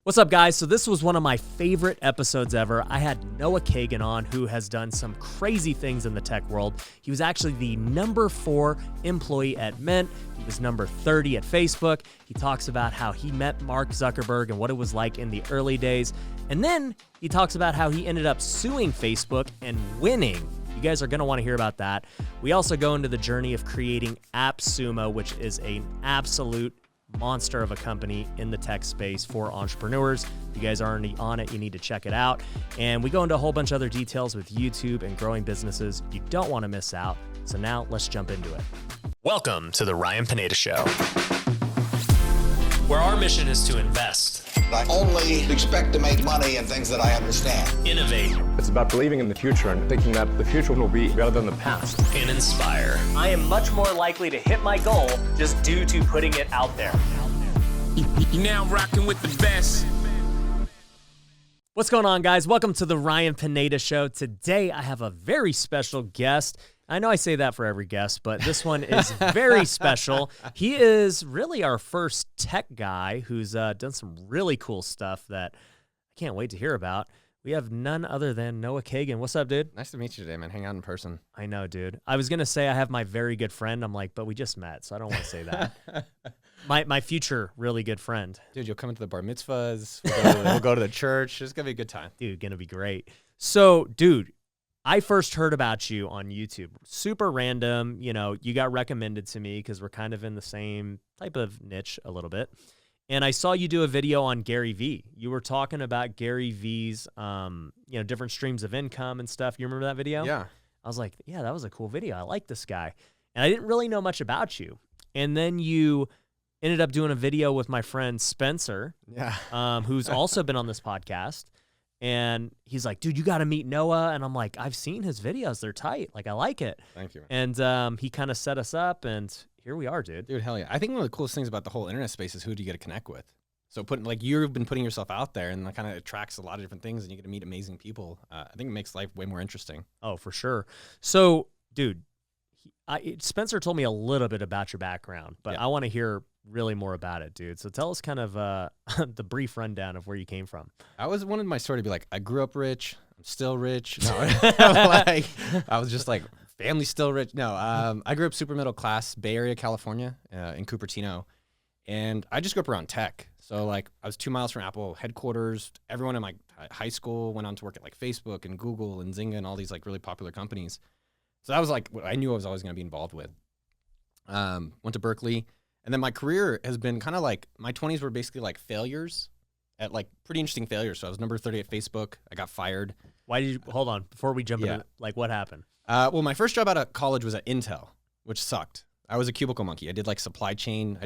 What's up, guys? So this was one of my favorite episodes ever. I had Noah Kagan on, who has done some crazy things in the tech world. He was actually the number 4 employee at Mint. He was number 30 at Facebook. He talks about how he met Mark Zuckerberg and what it was like in the early days. And then he talks about how he ended up suing Facebook and winning. You guys are going to want to hear about that. We also go into the journey of creating Appsumo, which is an absolute monster of a company in the tech space for entrepreneurs. If you guys aren't already on it, you need to check it out. And we go into a whole bunch of other details with YouTube and growing businesses. You don't want to miss out. So now let's jump into it. Welcome to the Ryan Pineda Show, where our mission is to invest. I only expect to make money in things that I understand. Innovate. It's about believing in the future and thinking that the future will be better than the past. And inspire. I am much more likely to hit my goal just due to putting it out there. You're now rocking with the best. What's going on, guys? Welcome to the Ryan Pineda Show. Today, I have a very special guest. I know I say that for every guest, but this one is very special. He is really our first tech guy who's done some really cool stuff that I can't wait to hear about. We have none other than Noah Kagan. What's up, dude? Nice to meet you today, man. Hang out in person. I know, dude. I was going to say I have my very good friend. I'm like, but we just met, so I don't want to say that. My future really good friend. Dude, you'll come into the bar mitzvahs. We'll go to the church. It's going to be a good time. Dude, going to be great. So, dude, I first heard about you on YouTube. Super random. You know, you got recommended to me because we're kind of in the same type of niche a little bit. And I saw you do a video on Gary Vee. You were talking about Gary Vee's, different streams of income and stuff. You remember that video? Yeah. I was like, yeah, that was a cool video. I like this guy. And I didn't really know much about you. And then you ended up doing a video with my friend Spencer, who's also been on this podcast. And he's like, dude, you got to meet Noah. And I'm like, I've seen his videos. They're tight. Like, I like it. Thank you, man. And he kind of set us up, and here we are, dude. Dude, hell yeah. I think one of the coolest things about the whole internet space is who do you get to connect with? So you've been putting yourself out there, and that kind of attracts a lot of different things, and you get to meet amazing people. I think it makes life way more interesting. Oh, for sure. So, dude, Spencer told me a little bit about your background, but I want to hear really more about it, dude. So tell us kind of the brief rundown of where you came from. I always wanted my story to be like, I grew up rich. I'm still rich. No, I was just like, family still rich. No, I grew up super middle class, Bay Area, California, in Cupertino. And I just grew up around tech. So like I was 2 miles from Apple headquarters. Everyone in my high school went on to work at like Facebook and Google and Zynga and all these like really popular companies. So that was like what I knew I was always going to be involved with. Went to Berkeley. And then my career has been kind of like, my 20s were basically like failures at like pretty interesting failures. So I was number 30 at Facebook. I got fired. Why did you, hold on, before we jump into, like, what happened? Well, my first job out of college was at Intel, which sucked. I was a cubicle monkey. I did like supply chain. I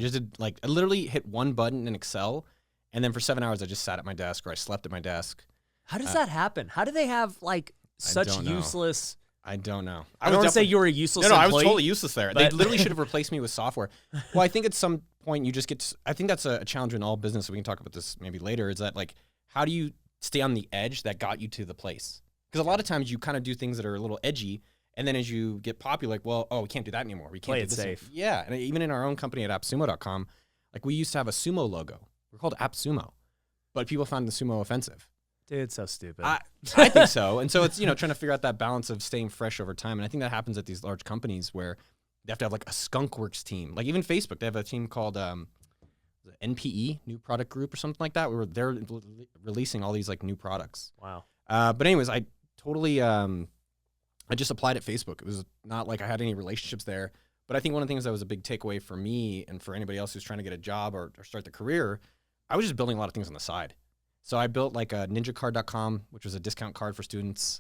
literally hit one button in Excel. And then for 7 hours, I just sat at my desk or I slept at my desk. How does that happen? How do they have like such useless... I don't know. I don't want to say you were a useless employee. No, I was totally useless there. They literally should have replaced me with software. Well, I think at some point you just get to, I think that's a challenge in all business. We can talk about this maybe later. Is that like, how do you stay on the edge that got you to the place? Because a lot of times you kind of do things that are a little edgy. And then as you get popular, like, well, we can't do that anymore. We can't play do it this safe. Yeah. And even in our own company at Appsumo.com, like we used to have a sumo logo. We're called Appsumo. But people found the sumo offensive. Dude, it's so stupid. I think so. And so it's, trying to figure out that balance of staying fresh over time. And I think that happens at these large companies where they have to have like a skunkworks team. Like even Facebook, they have a team called NPE, New Product Group or something like that, where they're releasing all these like new products. Wow. But anyways, I totally, I just applied at Facebook. It was not like I had any relationships there. But I think one of the things that was a big takeaway for me and for anybody else who's trying to get a job or start their career, I was just building a lot of things on the side. So I built like a ninjacard.com, which was a discount card for students,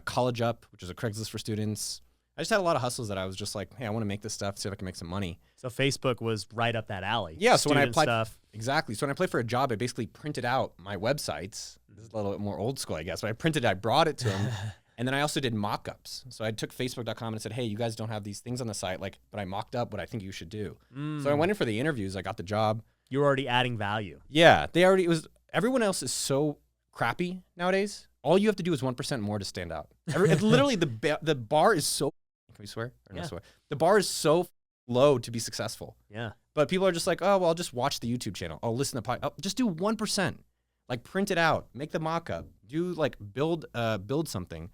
College Up, which is a Craigslist for students. I just had a lot of hustles that I was just like, hey, I want to make this stuff, see if I can make some money. So Facebook was right up that alley. Yeah, so when I applied, exactly. So when I applied for a job, I basically printed out my websites. This is a little bit more old school, I guess, but I brought it to them. And then I also did mock-ups. So I took Facebook.com and said, hey, you guys don't have these things on the site, but I mocked up what I think you should do. So I went in for the interviews. I got the job. You were already adding value. Yeah, everyone else is so crappy nowadays. All you have to do is 1% more to stand out. Literally, the bar is so... Can we swear? Or no swear? The bar is so low to be successful. Yeah. But people are just like, oh, well, I'll just watch the YouTube channel. I'll listen to podcast. Just do 1%. Like print it out, make the mock-up, do like build something.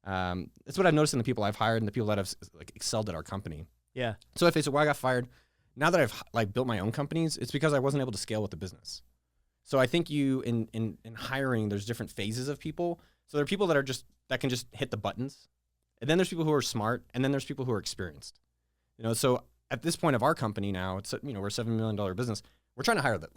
That's what I've noticed in the people I've hired and the people that have like excelled at our company. Yeah. So if it's why I got fired, now that I've like built my own companies, it's because I wasn't able to scale with the business. So I think in hiring, there's different phases of people. So there are people that can just hit the buttons, and then there's people who are smart, and then there's people who are experienced. So at this point of our company now, it's we're a $7 million business. We're trying to hire the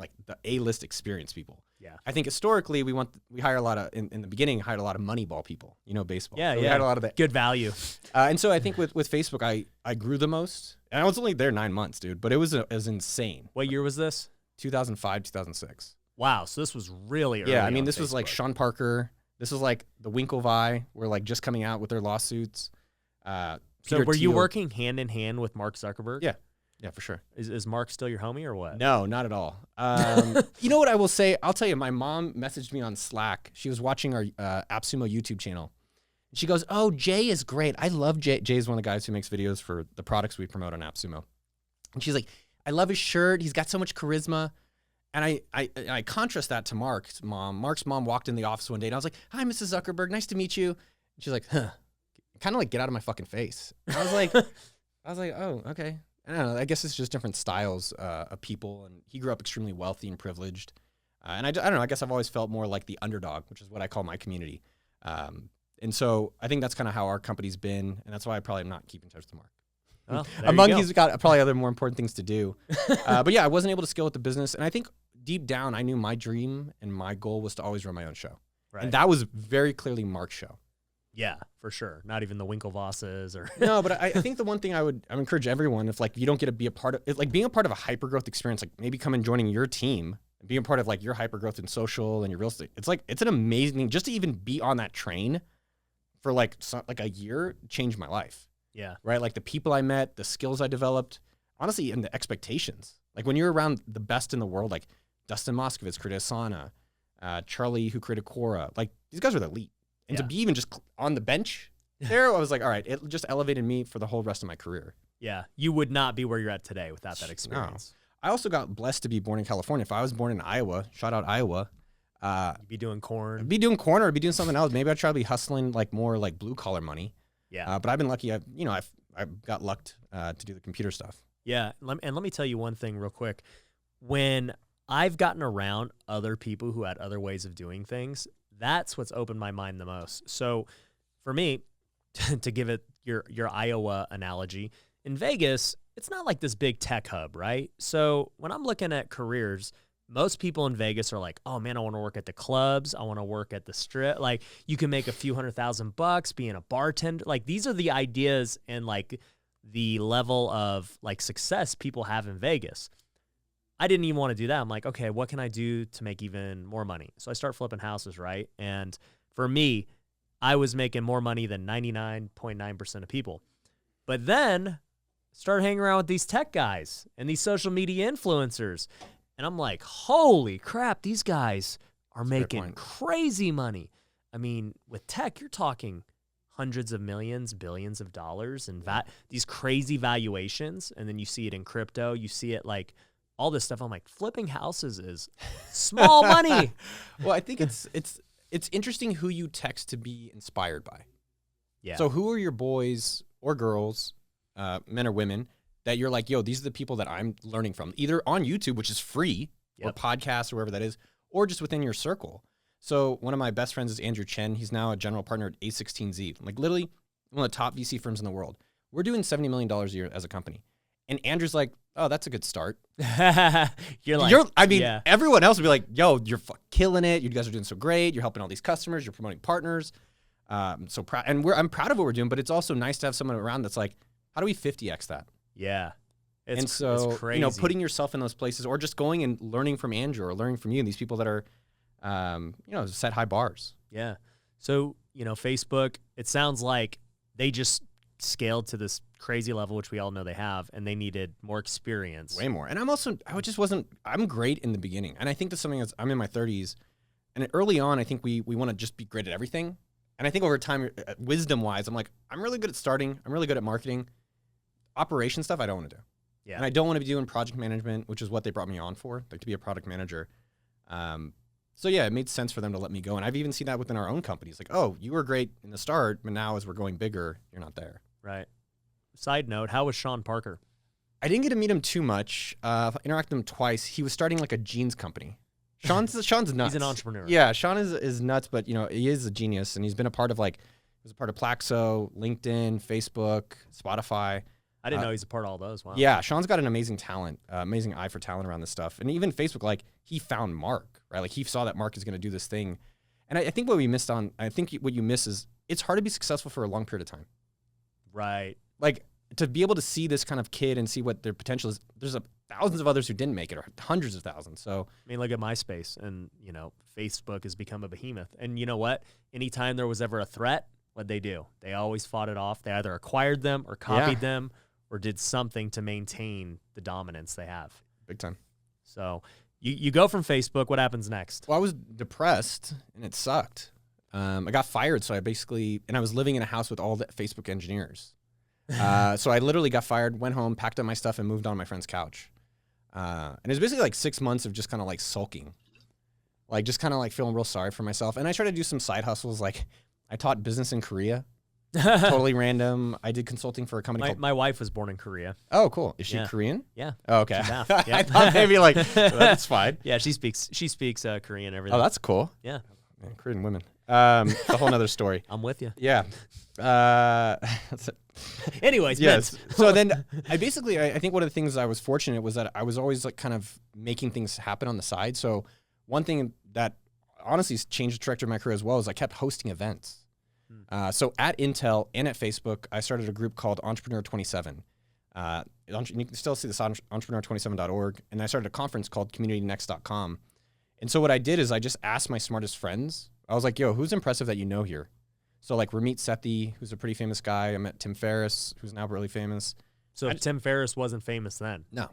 A-list experienced people. Yeah. I think historically we hire a lot of in the beginning hired a lot of Moneyball people. Baseball. Yeah, so we hired a lot of that. Good value. And so I think with Facebook, I grew the most, and I was only there 9 months, dude. But it was insane. What year was this? 2005, 2006. Wow. So this was really early. Yeah, I mean, on this was like Facebook. Sean Parker. This was like the Winklevi were like just coming out with their lawsuits. So Peter were you Thiel. working hand in hand with Mark Zuckerberg? Yeah, for sure. Is Mark still your homie or what? No, not at all. You know what I will say? I'll tell you, my mom messaged me on Slack. She was watching our Appsumo YouTube channel. She goes, "Oh, Jay is great. I love Jay. Jay is one of the guys who makes videos for the products we promote on Appsumo." And she's like, "I love his shirt. He's got so much charisma." And I contrast that to Mark's mom. Mark's mom walked in the office one day, and I was like, "Hi, Mrs. Zuckerberg. Nice to meet you." And she's like, "Huh." Kind of like, "Get out of my fucking face." And I was like, "Oh, okay." I don't know. I guess it's just different styles of people. And he grew up extremely wealthy and privileged. And I don't know. I guess I've always felt more like the underdog, which is what I call my community. And so I think that's kind of how our company's been. And that's why I probably am not keeping in touch with Mark. Well, He's got probably other more important things to do. But yeah, I wasn't able to scale with the business. And I think deep down, I knew my dream and my goal was to always run my own show. Right. And that was very clearly Mark's show. Yeah, for sure. Not even the Winklevosses or No, but I think the one thing I would encourage everyone, if like you don't get to be a part of it, like being a part of a hypergrowth experience, like maybe come and joining your team and being a part of like your hypergrowth in social and your real estate. It's an amazing thing just to even be on that train for like a year changed my life. Yeah. Right. Like the people I met, the skills I developed, honestly, and the expectations. Like when you're around the best in the world, like Dustin Moskovitz created Asana, Charlie who created Quora, like these guys are the elite. And to be even just on the bench there, I was like, all right, it just elevated me for the whole rest of my career. Yeah. You would not be where you're at today without that experience. No. I also got blessed to be born in California. If I was born in Iowa, shout out Iowa. You'd be doing corn. I'd be doing corn or I'd be doing something else. Maybe I'd try to be hustling like more like blue collar money. Yeah. But I've been lucky. I've got lucked to do the computer stuff. Yeah. And let me tell you one thing real quick. When I've gotten around other people who had other ways of doing things, that's what's opened my mind the most. So for me, to give it your Iowa analogy, in Vegas, it's not like this big tech hub, right? So when I'm looking at careers, most people in Vegas are like, oh man, I want to work at the clubs. I want to work at the strip. Like you can make a few $100,000 being a bartender. Like these are the ideas and like the level of like success people have in Vegas. I didn't even want to do that. I'm like, okay, what can I do to make even more money? So I start flipping houses, right? And for me, I was making more money than 99.9% of people. But then started hanging around with these tech guys and these social media influencers. And I'm like, holy crap, these guys are making crazy money. I mean, with tech, you're talking hundreds of millions, billions of dollars and these crazy valuations. And then you see it in crypto. You see it like all this stuff. I'm like, flipping houses is small money. Well, I think it's interesting who you text to be inspired by. Yeah. So who are your boys or girls, men or women, that you're like, yo, these are the people that I'm learning from, either on YouTube, which is free, or podcasts or wherever that is, or just within your circle. So one of my best friends is Andrew Chen. He's now a general partner at A16Z, like literally one of the top VC firms in the world. We're doing $70 million a year as a company. And Andrew's like, oh, that's a good start. You're like, everyone else would be like, yo, you're killing it. You guys are doing so great. You're helping all these customers. You're promoting partners. So proud. And I'm proud of what we're doing, but it's also nice to have someone around that's like, how do we 50X that? Yeah. It's crazy. Putting yourself in those places or just going and learning from Andrew or learning from you and these people that are, set high bars. Yeah. So, Facebook, it sounds like they just scaled to this crazy level, which we all know they have, and they needed more experience. Way more. And I'm great in the beginning. And I think that's something I'm in my 30s. And early on, I think we want to just be great at everything. And I think over time, wisdom-wise, I'm like, I'm really good at starting. I'm really good at marketing. Operation stuff, I don't want to do. Yeah. And I don't want to be doing project management, which is what they brought me on for, like to be a product manager. So yeah, it made sense for them to let me go. And I've even seen that within our own companies. Like, oh, you were great in the start, but now as we're going bigger, you're not there. Right. Side note, how was Sean Parker? I didn't get to meet him too much. Interacted with him twice. He was starting like a jeans company. Sean's nuts. He's an entrepreneur. Yeah, Sean is nuts, but he is a genius, and he's been a part of he was a part of Plaxo, LinkedIn, Facebook, Spotify. I didn't know he's a part of all those. Wow. Yeah, Sean's got an amazing talent, amazing eye for talent around this stuff. And even Facebook, like he found Mark, right? Like he saw that Mark is going to do this thing. And I think what we missed on, I think what you miss is it's hard to be successful for a long period of time. Right. Like to be able to see this kind of kid and see what their potential is. There's thousands of others who didn't make it, or hundreds of thousands. So I mean, look at MySpace, and Facebook has become a behemoth. And you know what? Anytime there was ever a threat, what'd they do? They always fought it off. They either acquired them or copied them or did something to maintain the dominance they have. Big time. So you go from Facebook. What happens next? Well, I was depressed and it sucked. I got fired, so I was living in a house with all the Facebook engineers. So I literally got fired, went home, packed up my stuff, and moved on my friend's couch. And it was basically like 6 months of just kind of like sulking, like just kind of like feeling real sorry for myself. And I tried to do some side hustles. Like I taught business in Korea, totally random. I did consulting for a company called... My wife was born in Korea. Oh, cool. Is she Korean? Yeah. Oh, okay. She's half. I thought maybe like, that's fine. Yeah, she speaks Korean and everything. Oh, that's cool. Yeah. Man, Korean women. A whole nother story. I'm with you. Yeah. That's it. Anyways, yes. So then I think one of the things I was fortunate was that I was always like kind of making things happen on the side. So one thing that honestly changed the trajectory of my career as well is I kept hosting events. So at Intel and at Facebook, I started a group called Entrepreneur 27. You can still see this on entrepreneur27.org. And I started a conference called communitynext.com. And so what I did is I just asked my smartest friends. I was like, yo, who's impressive that you know here? So like Ramit Sethi, who's a pretty famous guy. I met Tim Ferriss, who's now really famous. So Tim Ferriss wasn't famous then? No,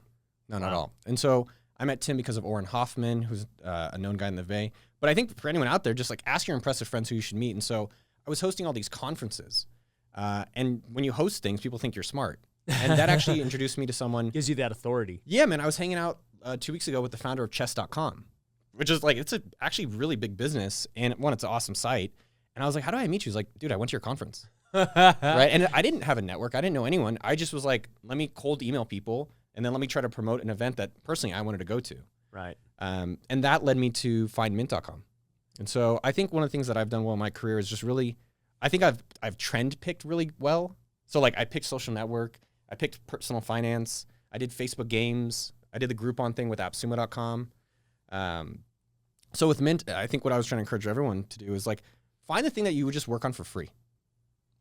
not at all. And so I met Tim because of Orrin Hoffman, who's a known guy in the Bay. But I think for anyone out there, just like ask your impressive friends who you should meet. And so I was hosting all these conferences. And when you host things, people think you're smart. And that actually introduced me to someone. Gives you that authority. Yeah, man. I was hanging out 2 weeks ago with the founder of chess.com, which is like, it's actually really big business. And one, it's an awesome site. And I was like, how do I meet you? He's like, dude, I went to your conference. Right? And I didn't have a network. I didn't know anyone. I just was like, let me cold email people and then let me try to promote an event that personally I wanted to go to. Right. And that led me to find mint.com. And so I think one of the things that I've done well in my career is just really, I think I've trend picked really well. So like I picked social network, I picked personal finance, I did Facebook games, I did the Groupon thing with Appsumo.com. So with Mint, I think what I was trying to encourage everyone to do is like, find the thing that you would just work on for free.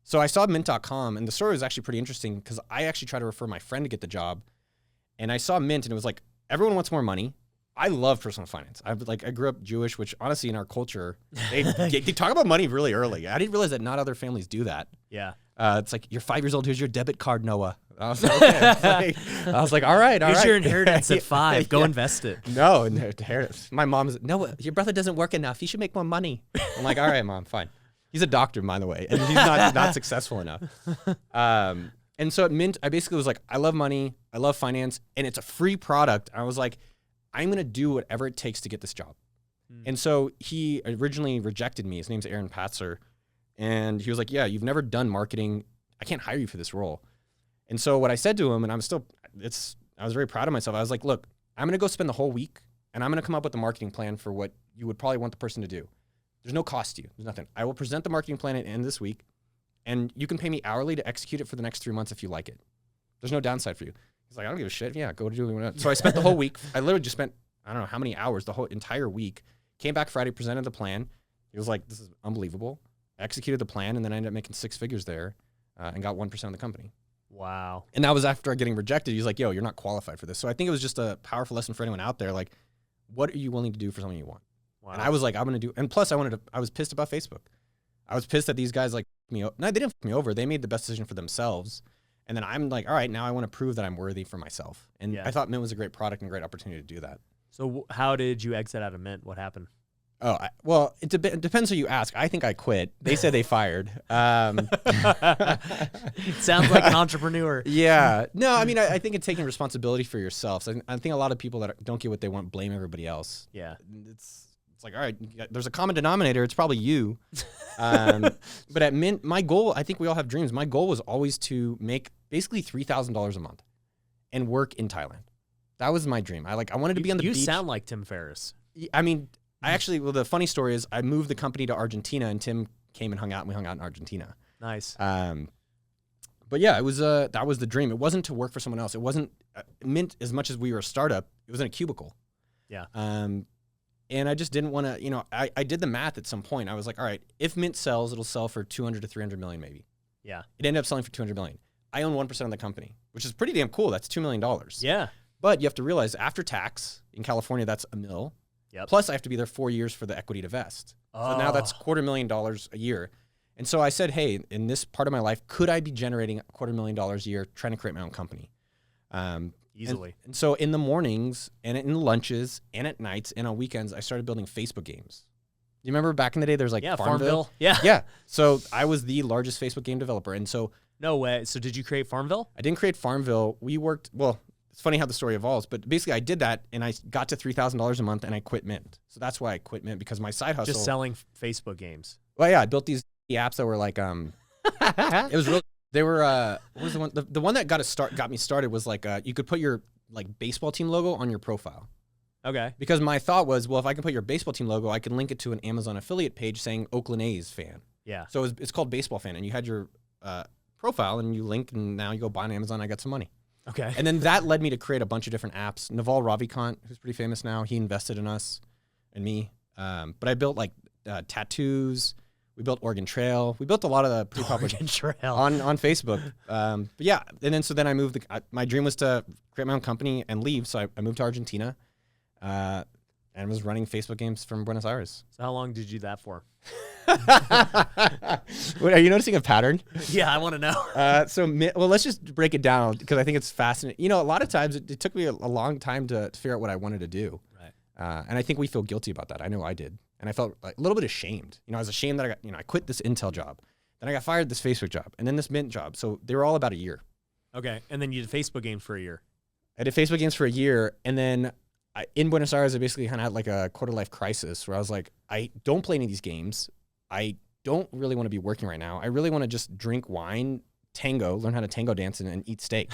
So I saw Mint.com, and the story was actually pretty interesting because I actually tried to refer my friend to get the job. And I saw Mint, and it was like, everyone wants more money. I love personal finance. I grew up Jewish, which honestly in our culture, they talk about money really early. I didn't realize that not other families do that. Yeah. It's like, you're 5 years old, here's your debit card, Noah. I was like, okay. I was like, all right. Here's your inheritance at 5. Go invest it. No, inheritance. My mom's, no, your brother doesn't work enough. He should make more money. I'm like, all right, Mom, fine. He's a doctor, by the way, and he's not successful enough. And so at Mint, I basically was like, I love money, I love finance, and it's a free product. I was like, I'm going to do whatever it takes to get this job. And so he originally rejected me. His name's Aaron Patzer. And he was like, yeah, you've never done marketing. I can't hire you for this role. And so what I said to him, and I was very proud of myself. I was like, look, I'm going to go spend the whole week and I'm going to come up with a marketing plan for what you would probably want the person to do. There's no cost to you. There's nothing. I will present the marketing plan at the end of this week and you can pay me hourly to execute it for the next 3 months if you like it. There's no downside for you. He's like, I don't give a shit. Yeah, go do it. So I spent the whole week. I literally just spent, I don't know how many hours, the whole entire week. Came back Friday, presented the plan. He was like, this is unbelievable. I executed the plan and then I ended up making 6 figures there and got 1% of the company. Wow. And that was after getting rejected. He's like, yo, you're not qualified for this. So I think it was just a powerful lesson for anyone out there. Like, what are you willing to do for something you want? Wow. And I was like, I'm going to do, and plus I was pissed about Facebook. I was pissed that these guys like me. No, they didn't fuck me over. They made the best decision for themselves. And then I'm like, all right, now I want to prove that I'm worthy for myself. And I thought Mint was a great product and a great opportunity to do that. So how did you exit out of Mint? What happened? Oh, well, it depends who you ask. I think I quit. They said they fired. Sounds like an entrepreneur. Yeah. No, I mean, I think it's taking responsibility for yourself. So I think a lot of people that don't get what they want blame everybody else. Yeah. It's like, all right, there's a common denominator. It's probably you. But at Mint, my goal, I think we all have dreams. My goal was always to make basically $3,000 a month and work in Thailand. That was my dream. I wanted to be on the beach. You sound like Tim Ferriss. I mean, the funny story is I moved the company to Argentina, and Tim came and hung out, and we hung out in Argentina. Nice. But yeah, it was that was the dream. It wasn't to work for someone else. It wasn't Mint as much as we were a startup. It was in a cubicle. Yeah. And I just didn't want to, I did the math at some point. I was like, all right, if Mint sells, it'll sell for 200 to 300 million maybe. Yeah. It ended up selling for 200 million. I own 1% of the company, which is pretty damn cool. That's $2 million. Yeah. But you have to realize after tax in California, that's $1 million. Yep. Plus I have to be there 4 years for the equity to vest. So now that's $250,000 a year. And so I said, hey, in this part of my life, could I be generating $250,000 a year trying to create my own company? Easily. And so in the mornings and in the lunches and at nights and on weekends, I started building Facebook games. You remember back in the day, there's like Farmville. Yeah. Yeah. So I was the largest Facebook game developer. And so. No way. So did you create Farmville? I didn't create Farmville. It's funny how the story evolves, but basically I did that and I got to $3,000 a month and I quit Mint. So that's why I quit Mint, because my side hustle. Just selling Facebook games. Well, yeah, I built these apps that were like, it was real. They were, what was the one? The one that got me started was like, you could put your like baseball team logo on your profile. Okay. Because my thought was, well, if I can put your baseball team logo, I can link it to an Amazon affiliate page saying Oakland A's fan. Yeah. So it's called Baseball Fan, and you had your profile and you link, and now you go buy on Amazon. I got some money. Okay. And then that led me to create a bunch of different apps. Naval Ravikant, who's pretty famous now, he invested in us and me. But I built like tattoos. We built Oregon Trail. We built a lot of the pretty popular Oregon Trail on Facebook. But yeah, and then I moved. My dream was to create my own company and leave. So I moved to Argentina, and was running Facebook games from Buenos Aires. So how long did you do that for? Wait, are you noticing a pattern? Yeah, I want to know. Well, let's just break it down because I think it's fascinating. A lot of times it took me a long time to figure out what I wanted to do. Right. And I think we feel guilty about that. I know I did. And I felt like a little bit ashamed. I was ashamed that I quit this Intel job. Then I got fired this Facebook job and then this Mint job. So they were all about a year. Okay. And then you did Facebook games for a year. I did Facebook games for a year. And then in Buenos Aires, I basically kind of had like a quarter life crisis where I was like, I don't play any of these games. I don't really want to be working right now. I really want to just drink wine, tango, learn how to tango dance and eat steak.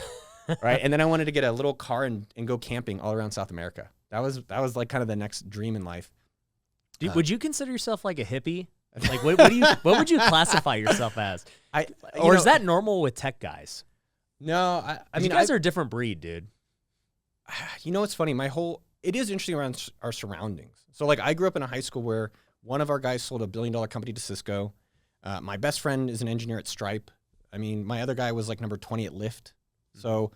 Right. And then I wanted to get a little car and go camping all around South America. That was like kind of the next dream in life. Dude, would you consider yourself like a hippie? Like, what would you classify yourself as? Is that normal with tech guys? No, I mean, you guys are a different breed, dude. It's funny. It is interesting around our surroundings. So, like, I grew up in a high school where one of our guys sold $1 billion company to Cisco. My best friend is an engineer at Stripe. I mean, my other guy was like number 20 at Lyft. So,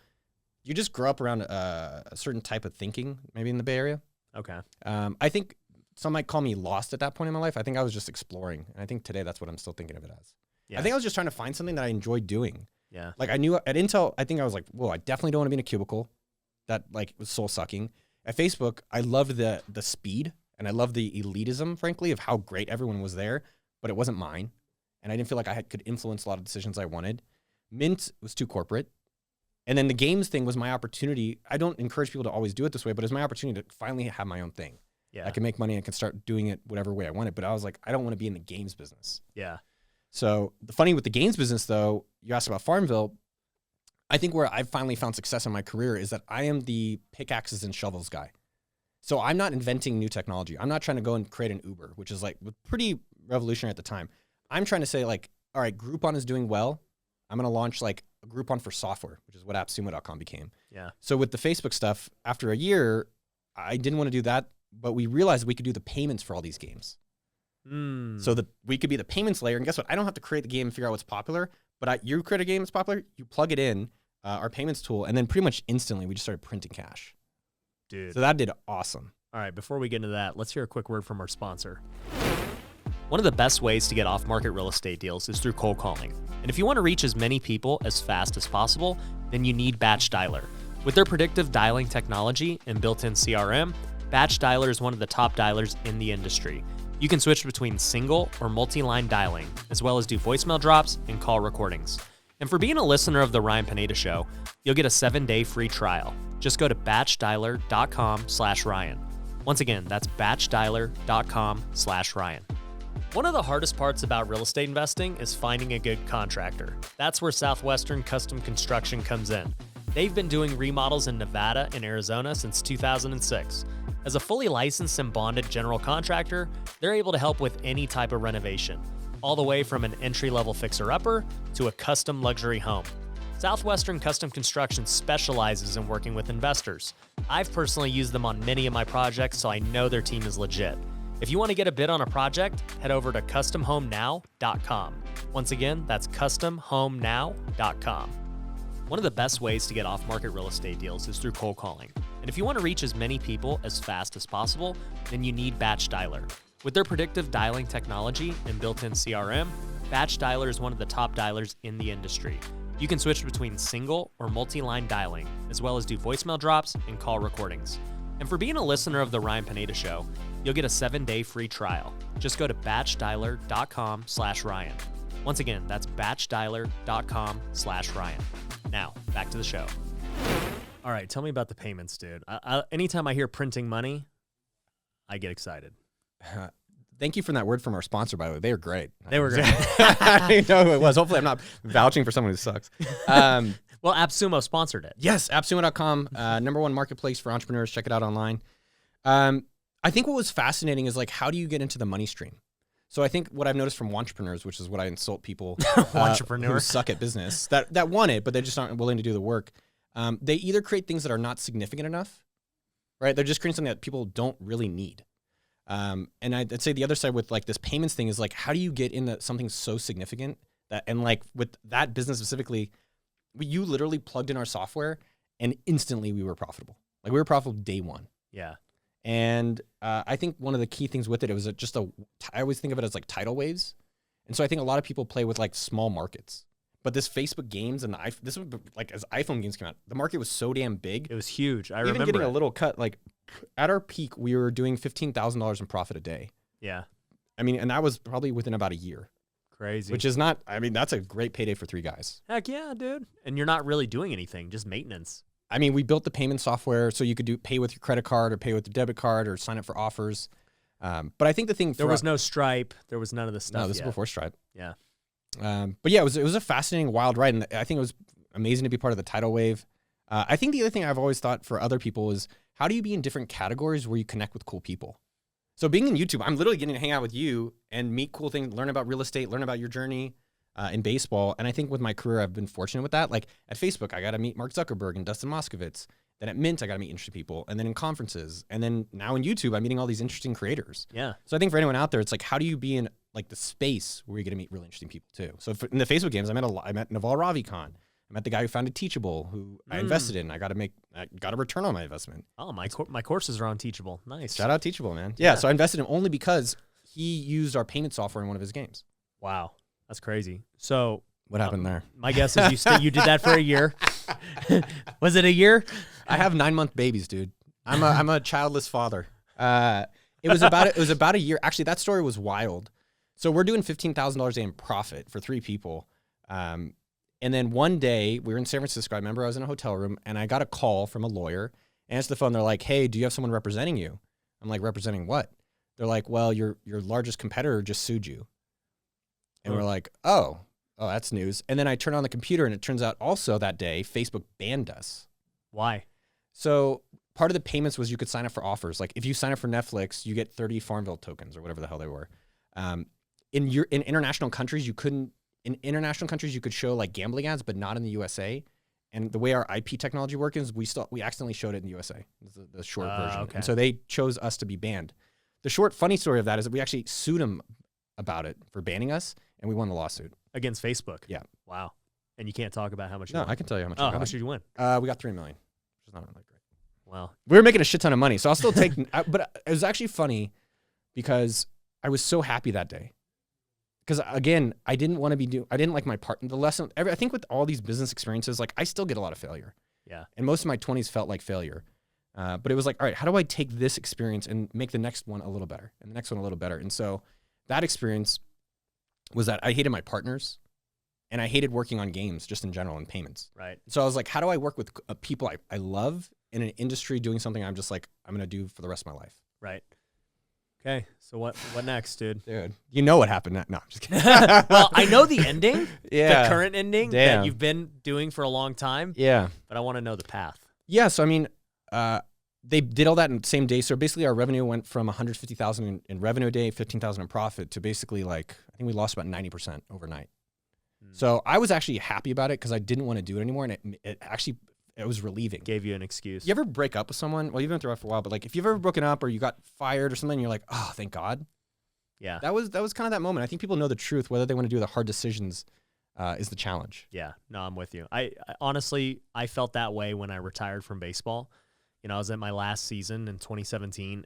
you just grow up around a certain type of thinking, maybe in the Bay Area. Okay. I think some might call me lost at that point in my life. I think I was just exploring. And I think today that's what I'm still thinking of it as. Yeah. I think I was just trying to find something that I enjoyed doing. Yeah. Like I knew at Intel, I think I was like, whoa, I definitely don't want to be in a cubicle. That like was soul sucking. At Facebook, I loved the speed and I loved the elitism, frankly, of how great everyone was there, but it wasn't mine. And I didn't feel like I could influence a lot of decisions I wanted. Mint was too corporate. And then the games thing was my opportunity. I don't encourage people to always do it this way, but it was my opportunity to finally have my own thing. Yeah. I can make money and I can start doing it whatever way I want it. But I was like, I don't want to be in the games business. Yeah. So the funny with the games business, though, you asked about Farmville. I think where I've finally found success in my career is that I am the pickaxes and shovels guy. So I'm not inventing new technology. I'm not trying to go and create an Uber, which is like pretty revolutionary at the time. I'm trying to say like, all right, Groupon is doing well. I'm going to launch like a Groupon for software, which is what Appsumo.com became. Yeah. So with the Facebook stuff, after a year, I didn't want to do that, but we realized we could do the payments for all these games. So that we could be the payments layer. And guess what? I don't have to create the game and figure out what's popular, but you create a game that's popular, you plug it in, our payments tool, and then pretty much instantly we just started printing cash. Dude. So that did awesome. All right, before we get into that, let's hear a quick word from our sponsor. One of the best ways to get off-market real estate deals is through cold calling. And if you want to reach as many people as fast as possible, then you need Batch Dialer. With their predictive dialing technology and built-in CRM, Batch Dialer is one of the top dialers in the industry. You can switch between single or multi-line dialing, as well as do voicemail drops and call recordings. And for being a listener of The Ryan Pineda Show, you'll get a 7-day free trial. Just go to batchdialer.com/Ryan. Once again, that's batchdialer.com/Ryan. One of the hardest parts about real estate investing is finding a good contractor. That's where Southwestern Custom Construction comes in. They've been doing remodels in Nevada and Arizona since 2006. As a fully licensed and bonded general contractor, they're able to help with any type of renovation, all the way from an entry-level fixer-upper to a custom luxury home. Southwestern Custom Construction specializes in working with investors. I've personally used them on many of my projects, so I know their team is legit. If you want to get a bid on a project, head over to customhomenow.com. Once again, that's customhomenow.com. One of the best ways to get off-market real estate deals is through cold calling. And if you want to reach as many people as fast as possible, then you need Batch Dialer. With their predictive dialing technology and built-in CRM, Batch Dialer is one of the top dialers in the industry. You can switch between single or multi-line dialing, as well as do voicemail drops and call recordings. And for being a listener of The Ryan Pineda Show, you'll get a 7-day free trial. Just go to batchdialer.com/Ryan. Once again, that's batchdialer.com/Ryan. Now, back to the show. All right, tell me about the payments, dude. Anytime I hear printing money, I get excited. Thank you for that word from our sponsor, by the way. They were great. They were great. I didn't know who it was. Hopefully I'm not vouching for someone who sucks. Well, Appsumo sponsored it. Yes, Appsumo.com, #1 marketplace for entrepreneurs. Check it out online. I think what was fascinating is, like, how do you get into the money stream? So I think what I've noticed from entrepreneurs, which is what I insult people who suck at business, that want it, but they just aren't willing to do the work. They either create things that are not significant enough, right? They're just creating something that people don't really need. And I'd say the other side with, like, this payments thing is, like, how do you get into something so significant that, and, like, with that business specifically, you literally plugged in our software and instantly we were profitable. Like, we were profitable day one. Yeah. And I think one of the key things with it was I always think of it as like tidal waves. And so I think a lot of people play with, like, small markets. But this Facebook games and this was like, as iPhone games came out, the market was so damn big. It was huge. I Even remember getting a little cut, like, at our peak, we were doing $15,000 in profit a day. Yeah. I mean, and that was probably within about a year. Crazy. Which is not, I mean, that's a great payday for 3 guys. Heck yeah, dude. And you're not really doing anything, just maintenance. I mean, we built the payment software so you could pay with your credit card or pay with your debit card or sign up for offers. But I think the thing there was no Stripe, there was none of this stuff. No, this is before Stripe. Yeah. But yeah, it was a fascinating, wild ride, and I think it was amazing to be part of the tidal wave. I think the other thing I've always thought for other people is, how do you be in different categories where you connect with cool people? So being in YouTube, I'm literally getting to hang out with you and meet cool things, learn about real estate, learn about your journey in baseball. And I think with my career, I've been fortunate with that. Like at Facebook, I got to meet Mark Zuckerberg and Dustin Moskovitz. Then at Mint, I got to meet interesting people. And then in conferences. And then now in YouTube, I'm meeting all these interesting creators. Yeah. So I think for anyone out there, it's like, how do you be in, like, the space where you get to meet really interesting people too? So in the Facebook games, I met Naval Ravikant. I met the guy who founded Teachable, who I invested in. I got a return on my investment. Oh, my courses are on Teachable. Nice. Shout out Teachable, man. Yeah, so I invested in him only because he used our payment software in one of his games. Wow, that's crazy. So what happened there? My guess is you did that for a year. Was it a year? I have 9-month babies, dude. I'm a childless father. It was about a year. Actually, that story was wild. So we're doing $15,000 a day in profit for 3 people. And then one day we were in San Francisco. I remember I was in a hotel room and I got a call from a lawyer. Answered the phone. They're like, "Hey, do you have someone representing you?" I'm like, "Representing what?" They're like, "Well, your largest competitor just sued you." And we're like, "Oh, that's news." And then I turn on the computer and it turns out also that day Facebook banned us. Why? So part of the payments was you could sign up for offers. Like if you sign up for Netflix, you get 30 Farmville tokens or whatever the hell they were. In international countries, you couldn't. In international countries, you could show like gambling ads, but not in the USA. And the way our IP technology works is we accidentally showed it in the USA, the short version. Okay. And so they chose us to be banned. The short funny story of that is that we actually sued them about it for banning us, and we won the lawsuit. Against Facebook? Yeah. Wow. And you can't talk about how much you No, won? I can tell you how much. Oh, how much did you win? We got $3 million, which is not really great. Wow. We were making a shit ton of money, so I'll still take. But it was actually funny because I was so happy that day. Because again, I didn't like my part. The lesson, I think with all these business experiences, like I still get a lot of failure. Yeah. And most of my 20s felt like failure. But it was like, all right, how do I take this experience and make the next one a little better and the next one a little better? And so that experience was that I hated my partners and I hated working on games just in general and payments. Right. So I was like, how do I work with people I love in an industry doing something I'm just like, I'm going to do for the rest of my life? Right. Okay. So what next, dude? Dude, you know what happened. No, I'm just kidding. Well, I know the ending, Yeah. the current ending Damn. that you've been doing for a long time, Yeah. but I want to know the path. Yeah. So, I mean, they did all that in the same day. So basically our revenue went from 150,000 in revenue a day, 15,000 in profit to basically like, I think we lost about 90% overnight. So I was actually happy about it because I didn't want to do it anymore. And it was relieving. Gave you an excuse. You ever break up with someone? Well, you've been through it for a while, but like if you've ever broken up or you got fired or something, you're like, oh, thank God. Yeah. That was kind of that moment. I think people know the truth. Whether they want to do the hard decisions is the challenge. Yeah. No, I'm with you. I honestly, I felt that way when I retired from baseball. You know, I was at my last season in 2017.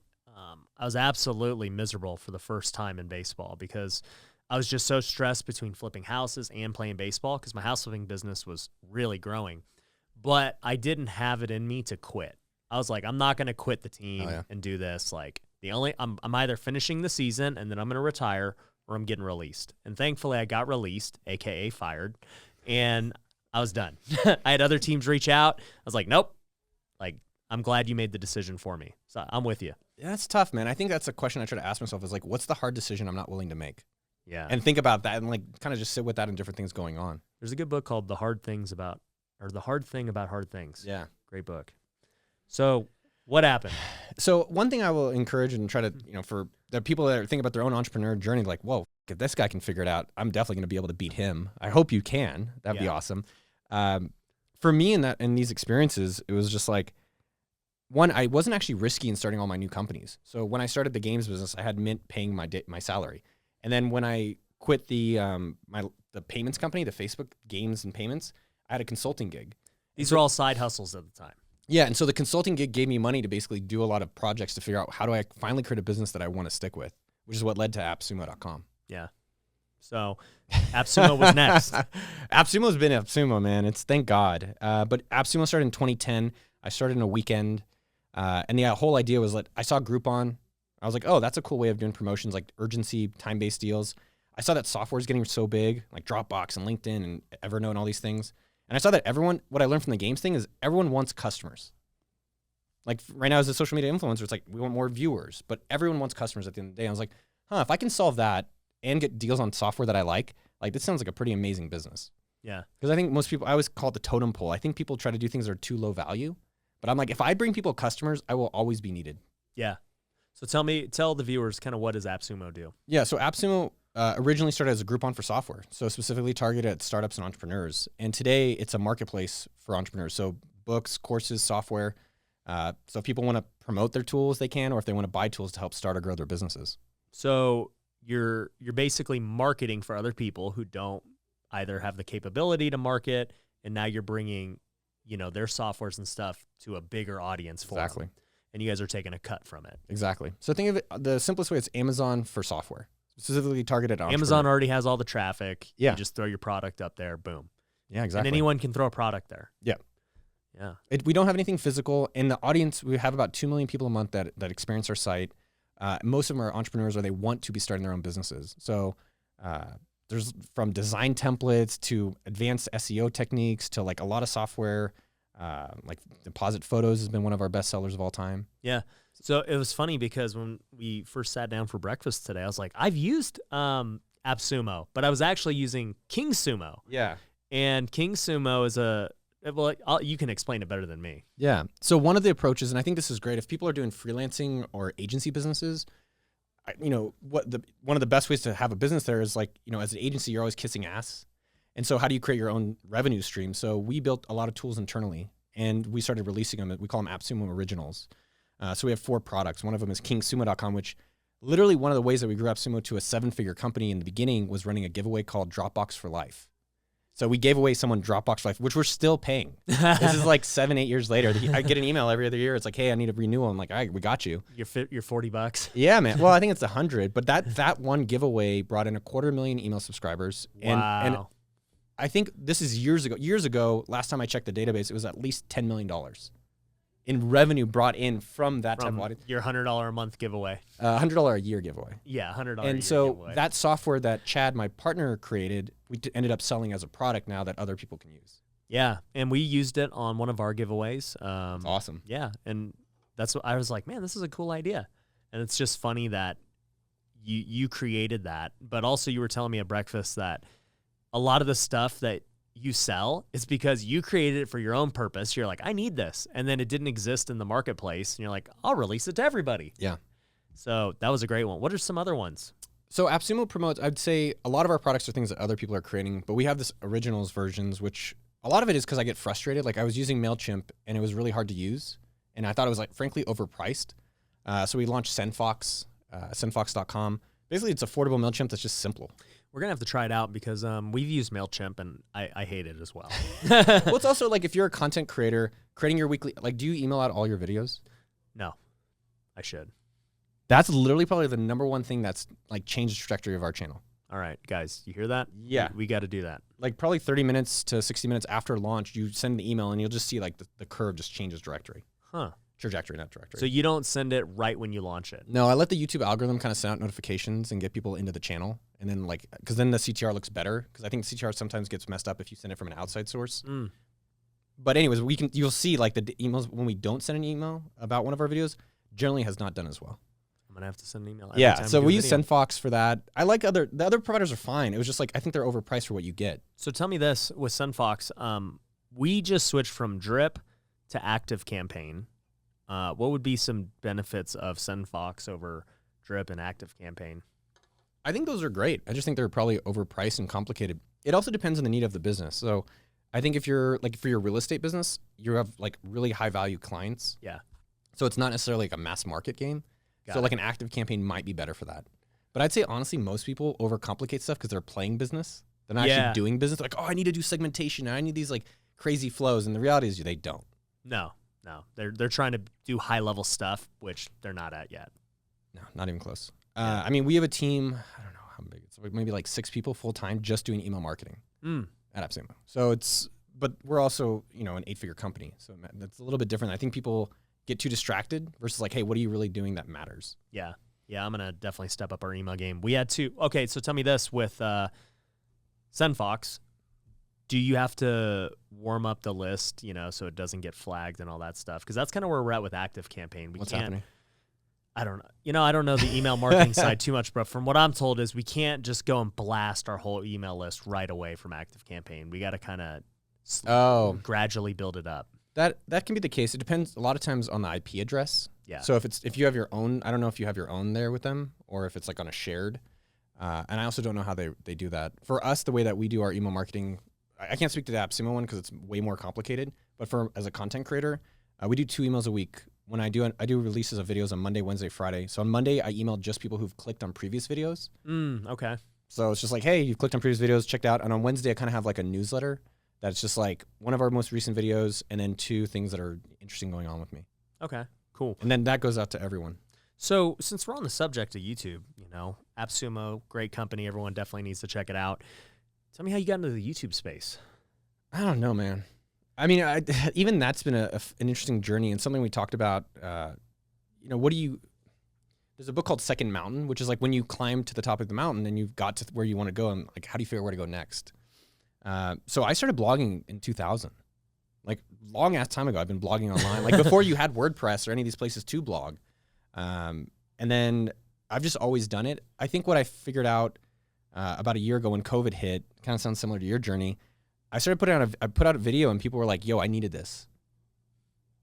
I was absolutely miserable for the first time in baseball because I was just so stressed between flipping houses and playing baseball because my house flipping business was really growing. But I didn't have it in me to quit. I was like, I'm not going to quit the team and do this. Like I'm either finishing the season and then I'm going to retire or I'm getting released. And thankfully I got released, AKA fired, and I was done. I had other teams reach out. I was like, nope. Like, I'm glad you made the decision for me. So I'm with you. Yeah, that's tough, man. I think that's a question I try to ask myself is like, what's the hard decision I'm not willing to make? Yeah. And think about that and like kind of just sit with that and different things going on. There's a good book called The Hard Thing About Hard Things. Yeah. Great book. So what happened? So one thing I will encourage and try to, for the people that are thinking about their own entrepreneur journey, like, whoa, if this guy can figure it out, I'm definitely going to be able to beat him. I hope you can. That'd be awesome. For me in these experiences, it was just like, one, I wasn't actually risky in starting all my new companies. So when I started the games business, I had Mint paying my salary. And then when I quit the payments company, the Facebook games and payments, I had a consulting gig. These were all side hustles at the time. Yeah, and so the consulting gig gave me money to basically do a lot of projects to figure out how do I finally create a business that I want to stick with, which is what led to Appsumo.com. Yeah. So Appsumo was next. Appsumo's been Appsumo, man. It's thank God. But Appsumo started in 2010. I started in a weekend. And the whole idea was that I saw Groupon. I was like, oh, that's a cool way of doing promotions, like urgency, time-based deals. I saw that software is getting so big, like Dropbox and LinkedIn and Evernote and all these things. And I saw that what I learned from the games thing is everyone wants customers. Like right now as a social media influencer, it's like we want more viewers, but everyone wants customers at the end of the day. I was like, if I can solve that and get deals on software that I like this sounds like a pretty amazing business. Yeah. Because I think most people, I always call it the totem pole. I think people try to do things that are too low value, but I'm like, if I bring people customers, I will always be needed. Yeah. So tell the viewers kind of what does Appsumo do? Yeah. So Appsumo originally started as a Groupon for software, so specifically targeted at startups and entrepreneurs. And today it's a marketplace for entrepreneurs. So books, courses, software. So if people want to promote their tools, they can, or if they want to buy tools to help start or grow their businesses. So you're basically marketing for other people who don't either have the capability to market, and now you're bringing, their softwares and stuff to a bigger audience for them. And you guys are taking a cut from it. Exactly. So think of it, the simplest way, it's Amazon for software, specifically targeted at Amazon already has all the traffic. Yeah. You just throw your product up there, boom. Yeah, exactly. And anyone can throw a product there. Yeah. Yeah. We don't have anything physical. In the audience, we have about 2 million people a month that experience our site. Most of them are entrepreneurs or they want to be starting their own businesses. So there's from design templates to advanced SEO techniques to like a lot of software. Like Deposit Photos has been one of our best sellers of all time. Yeah. So it was funny because when we first sat down for breakfast today, I was like, I've used Appsumo, but I was actually using King Sumo. Yeah. And King Sumo is you can explain it better than me. Yeah. So one of the approaches, and I think this is great, if people are doing freelancing or agency businesses, one of the best ways to have a business there is like, as an agency, you're always kissing ass. And so how do you create your own revenue stream? So we built a lot of tools internally and we started releasing them. We call them Appsumo Originals. So we have 4 products. One of them is KingSumo.com, which literally one of the ways that we grew Appsumo to a 7-figure company in the beginning was running a giveaway called Dropbox for Life. So we gave away someone Dropbox for Life, which we're still paying. This is like 7-8 years later. I get an email every other year. It's like, hey, I need a renewal. I'm like, all right, we got you. You're $40. Yeah, man. Well, I think it's 100, but that one giveaway brought in 250,000 email subscribers. Wow. And I think this is years ago. Years ago, last time I checked the database, it was at least $10 million in revenue brought in from that type of audience. Your $100 a month giveaway. $100 a year giveaway. Yeah, $100 a year And so giveaway. that software that Chad, my partner, created, we ended up selling as a product now that other people can use. Yeah, and we used it on one of our giveaways. Awesome. Yeah, and that's what I was like, man, this is a cool idea. And it's just funny that you created that, but also you were telling me at breakfast that a lot of the stuff that you sell is because you created it for your own purpose. You're like, I need this. And then it didn't exist in the marketplace. And you're like, I'll release it to everybody. Yeah. So that was a great one. What are some other ones? So Appsumo promotes, I'd say a lot of our products are things that other people are creating, but we have this originals versions, which a lot of it is because I get frustrated. Like I was using MailChimp and it was really hard to use. And I thought it was like, frankly, overpriced. So we launched SendFox, sendfox.com. Basically, it's affordable MailChimp that's just simple. We're going to have to try it out because we've used MailChimp and I hate it as well. Well, it's also like if you're a content creator, creating your weekly, like do you email out all your videos? No, I should. That's literally probably the number one thing that's like changed the trajectory of our channel. All right, guys, you hear that? Yeah. We got to do that. Like probably 30 minutes to 60 minutes after launch, you send the email and you'll just see like the curve just changes trajectory. Huh. Trajectory, not directory. So you don't send it right when you launch it? No, I let the YouTube algorithm kind of send out notifications and get people into the channel. And then like, because then the CTR looks better. Because I think CTR sometimes gets messed up if you send it from an outside source. Mm. But anyways, you'll see like the emails when we don't send an email about one of our videos, generally has not done as well. I'm going to have to send an email every Yeah, time so do we a use video. SendFox for that. I like the other providers are fine. It was just like, I think they're overpriced for what you get. So tell me this with SendFox. We just switched from Drip to Active Campaign. What would be some benefits of SendFox over Drip and Active Campaign? I think those are great. I just think they're probably overpriced and complicated. It also depends on the need of the business. So I think if you're like for your real estate business, you have like really high value clients. Yeah. So it's not necessarily like a mass market game. So like an Active Campaign might be better for that. But I'd say honestly, most people overcomplicate stuff because they're playing business. They're not actually doing business. They're like, oh, I need to do segmentation. I need these like crazy flows. And the reality is they don't. No. They're trying to do high level stuff, which they're not at yet. No, not even close. I mean, we have a team, I don't know how big, it's like maybe like 6 people full time just doing email marketing at Appsumo. So but we're also, an 8-figure company. So that's a little bit different. I think people get too distracted versus like, hey, what are you really doing that matters? Yeah. Yeah, I'm going to definitely step up our email game. We had to. Okay, so tell me this with SendFox. Do you have to warm up the list, so it doesn't get flagged and all that stuff? Because that's kind of where we're at with Active Campaign. What's happening? I don't know. I don't know the email marketing side too much, but from what I'm told is we can't just go and blast our whole email list right away from Active Campaign. We got to kind of gradually build it up. That can be the case. It depends a lot of times on the IP address. Yeah. So if you have your own, I don't know if you have your own there with them or if it's like on a shared. And I also don't know how they do that. For us, the way that we do our email marketing, I can't speak to the Appsumo one because it's way more complicated. But as a content creator, we do 2 emails a week. When I do releases of videos on Monday, Wednesday, Friday. So on Monday, I email just people who've clicked on previous videos. Okay. So it's just like, hey, you've clicked on previous videos, checked out. And on Wednesday, I kind of have like a newsletter that's just like one of our most recent videos and then 2 things that are interesting going on with me. Okay, cool. And then that goes out to everyone. So since we're on the subject of YouTube, Appsumo, great company. Everyone definitely needs to check it out. Tell me how you got into the YouTube space. I don't know, man. I mean, even that's been an interesting journey and something we talked about. There's a book called Second Mountain, which is like when you climb to the top of the mountain and you've got to where you want to go and like, how do you figure out where to go next? So I started blogging in 2000, like long ass time ago. I've been blogging online, like before you had WordPress or any of these places to blog. And then I've just always done it. I think what I figured out about a year ago when COVID hit, kind of sounds similar to your journey. I put out a video and people were like, yo, I needed this.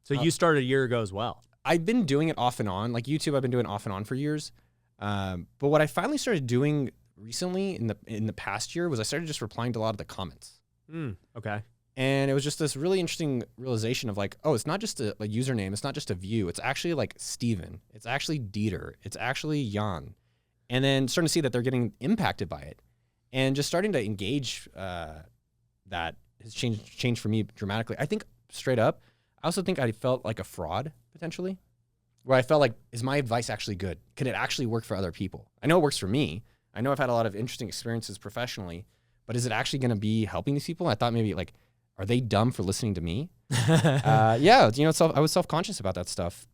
So you started a year ago as well. I've been doing it off and on, like YouTube. I've been doing off and on for years. But what I finally started doing recently in the past year was I started just replying to a lot of the comments. Okay. And it was just this really interesting realization of like, oh, it's not just a username. It's not just a view. It's actually like Steven. It's actually Dieter. It's actually Jan. And then starting to see that they're getting impacted by it. And just starting to engage that has changed for me dramatically. I think straight up, I also think I felt like a fraud potentially, where I felt like, is my advice actually good? Can it actually work for other people? I know it works for me. I know I've had a lot of interesting experiences professionally, but is it actually going to be helping these people? I thought maybe like, are they dumb for listening to me? I was self-conscious about that stuff.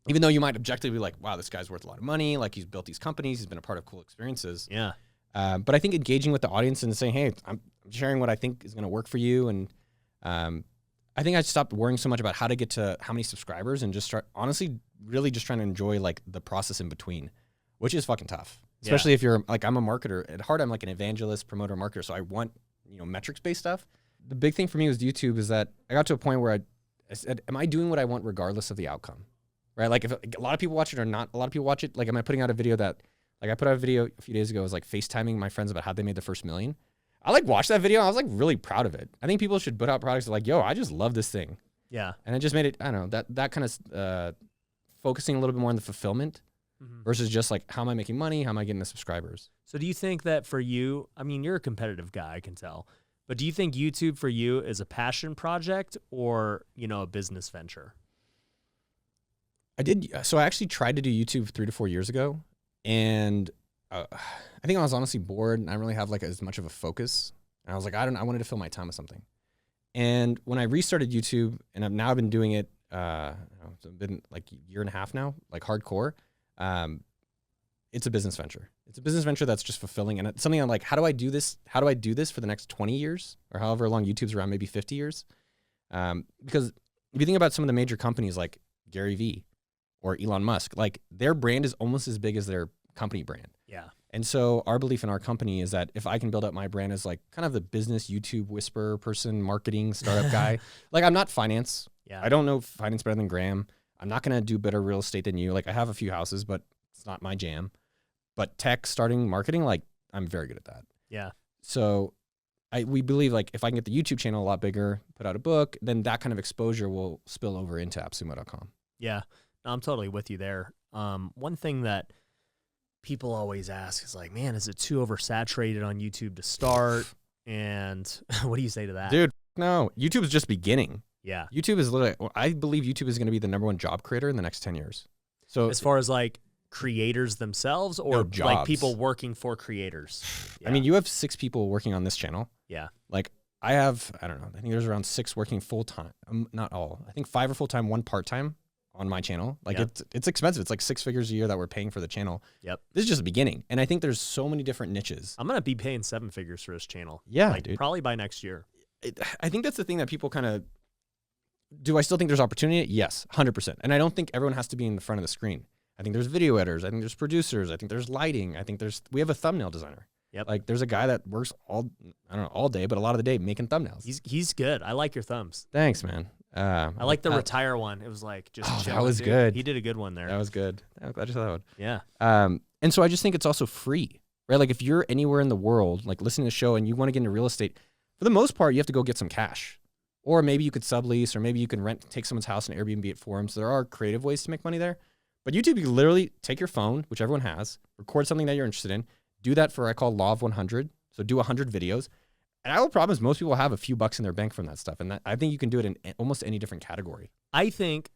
Even though you might objectively be like, wow, this guy's worth a lot of money. Like he's built these companies. He's been a part of cool experiences. Yeah. But I think engaging with the audience and saying, hey, I'm sharing what I think is going to work for you. And I think I stopped worrying so much about how to get to how many subscribers and just start honestly really just trying to enjoy like the process in between, which is fucking tough. Especially if you're like, I'm a marketer at heart. I'm like an evangelist, promoter, marketer. So I want, metrics based stuff. The big thing for me with YouTube is that I got to a point where I said, am I doing what I want regardless of the outcome? Right? Like if a lot of people watch it or not a lot of people watch it, like am I putting out a video that, like I put out a video a few days ago, it was like FaceTiming my friends about how they made the first $1 million. I like watched that video. I was like really proud of it. I think people should put out products that like, yo, I just love this thing. Yeah. And I just made it, I don't know, that kind of focusing a little bit more on the fulfillment versus just like, how am I making money? How am I getting the subscribers? So do you think that for you, I mean, you're a competitive guy, I can tell, but do you think YouTube for you is a passion project or, a business venture? So I actually tried to do YouTube 3 to 4 years ago. And I think I was honestly bored and I didn't really have like as much of a focus. And I was like, I wanted to fill my time with something. And when I restarted YouTube, and I've been doing it, it's been like a year and a half now, like hardcore. It's a business venture. It's a business venture that's just fulfilling. And it's something I'm like, how do I do this? How do I do this for the next 20 years or however long YouTube's around, maybe 50 years? Because if you think about some of the major companies like Gary Vee or Elon Musk, like their brand is almost as big as their company brand. Yeah. And so our belief in our company is that if I can build up my brand as like kind of the business YouTube whisperer person, marketing startup guy, like I'm not finance. Yeah. I don't know finance better than Graham. I'm not going to do better real estate than you. Like I have a few houses, but it's not my jam. But tech, starting marketing, like I'm very good at that. Yeah. So we believe like if I can get the YouTube channel a lot bigger, put out a book, then that kind of exposure will spill over into Appsumo.com. Yeah. No, I'm totally with you there. One thing that people always ask is like, man, is it too oversaturated on YouTube to start? And what do you say to that? Dude, no, YouTube is just beginning. Yeah. YouTube is literally, I believe YouTube is going to be the #1 job creator in the next 10 years. So as far as like creators themselves or No, like jobs. people working for creators? Yeah. I mean, you have 6 people working on this channel. Yeah. Like I have, I don't know, I think there's around 6 working full-time. Not all. I think 5 are full-time, 1 part-time on my channel. Like Yep. it's expensive. It's like 6 figures a year that we're paying for the channel. Yep. This is just the beginning. And I think there's so many different niches. I'm going to be paying 7 figures for this channel. Yeah, like, dude. probably by next year. I think that's the thing that people kind of, do I still think there's opportunity? Yes, 100%. And I don't think everyone has to be in the front of the screen. I think there's video editors. I think there's producers. I think there's lighting. I think we have a thumbnail designer. Yep. Like there's a guy that works all day, but a lot of the day making thumbnails. He's good. I like your thumbs. Thanks, man. I like the retire one. It was like just that chilling, was dude. good. He did a good one there. That was good. I'm glad you saw that one. Yeah. And so I just think it's also free, right? Like if you're anywhere in the world, like listening to the show and you want to get into real estate, for the most part, you have to go get some cash. Or maybe you could sublease, or maybe you can take someone's house and Airbnb it for them. So there are creative ways to make money there. But YouTube, you can literally take your phone, which everyone has, record something that you're interested in, do that for I call law of 100. So do 100 videos. And I will promise most people have a few bucks in their bank from that stuff. And I think you can do it in almost any different category. I think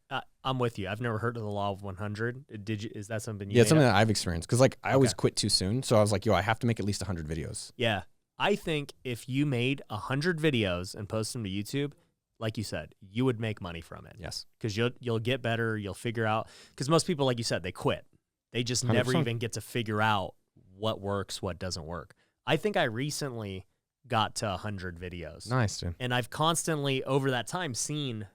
I'm with you. I've never heard of the law of 100. Did you? Is that something you? Yeah, it's something up? that I've experienced. Because like I always quit too soon. So I was like, yo, I have to make at least 100 videos. Yeah. I think if you made 100 videos and post them to YouTube, like you said, you would make money from it. Yes. Because you'll get better. You'll figure out. Because most people, like you said, they quit. They just 100%. never even get to figure out what works, what doesn't work. I think I recently got to 100 videos. Nice, dude. And I've constantly, over that time, seen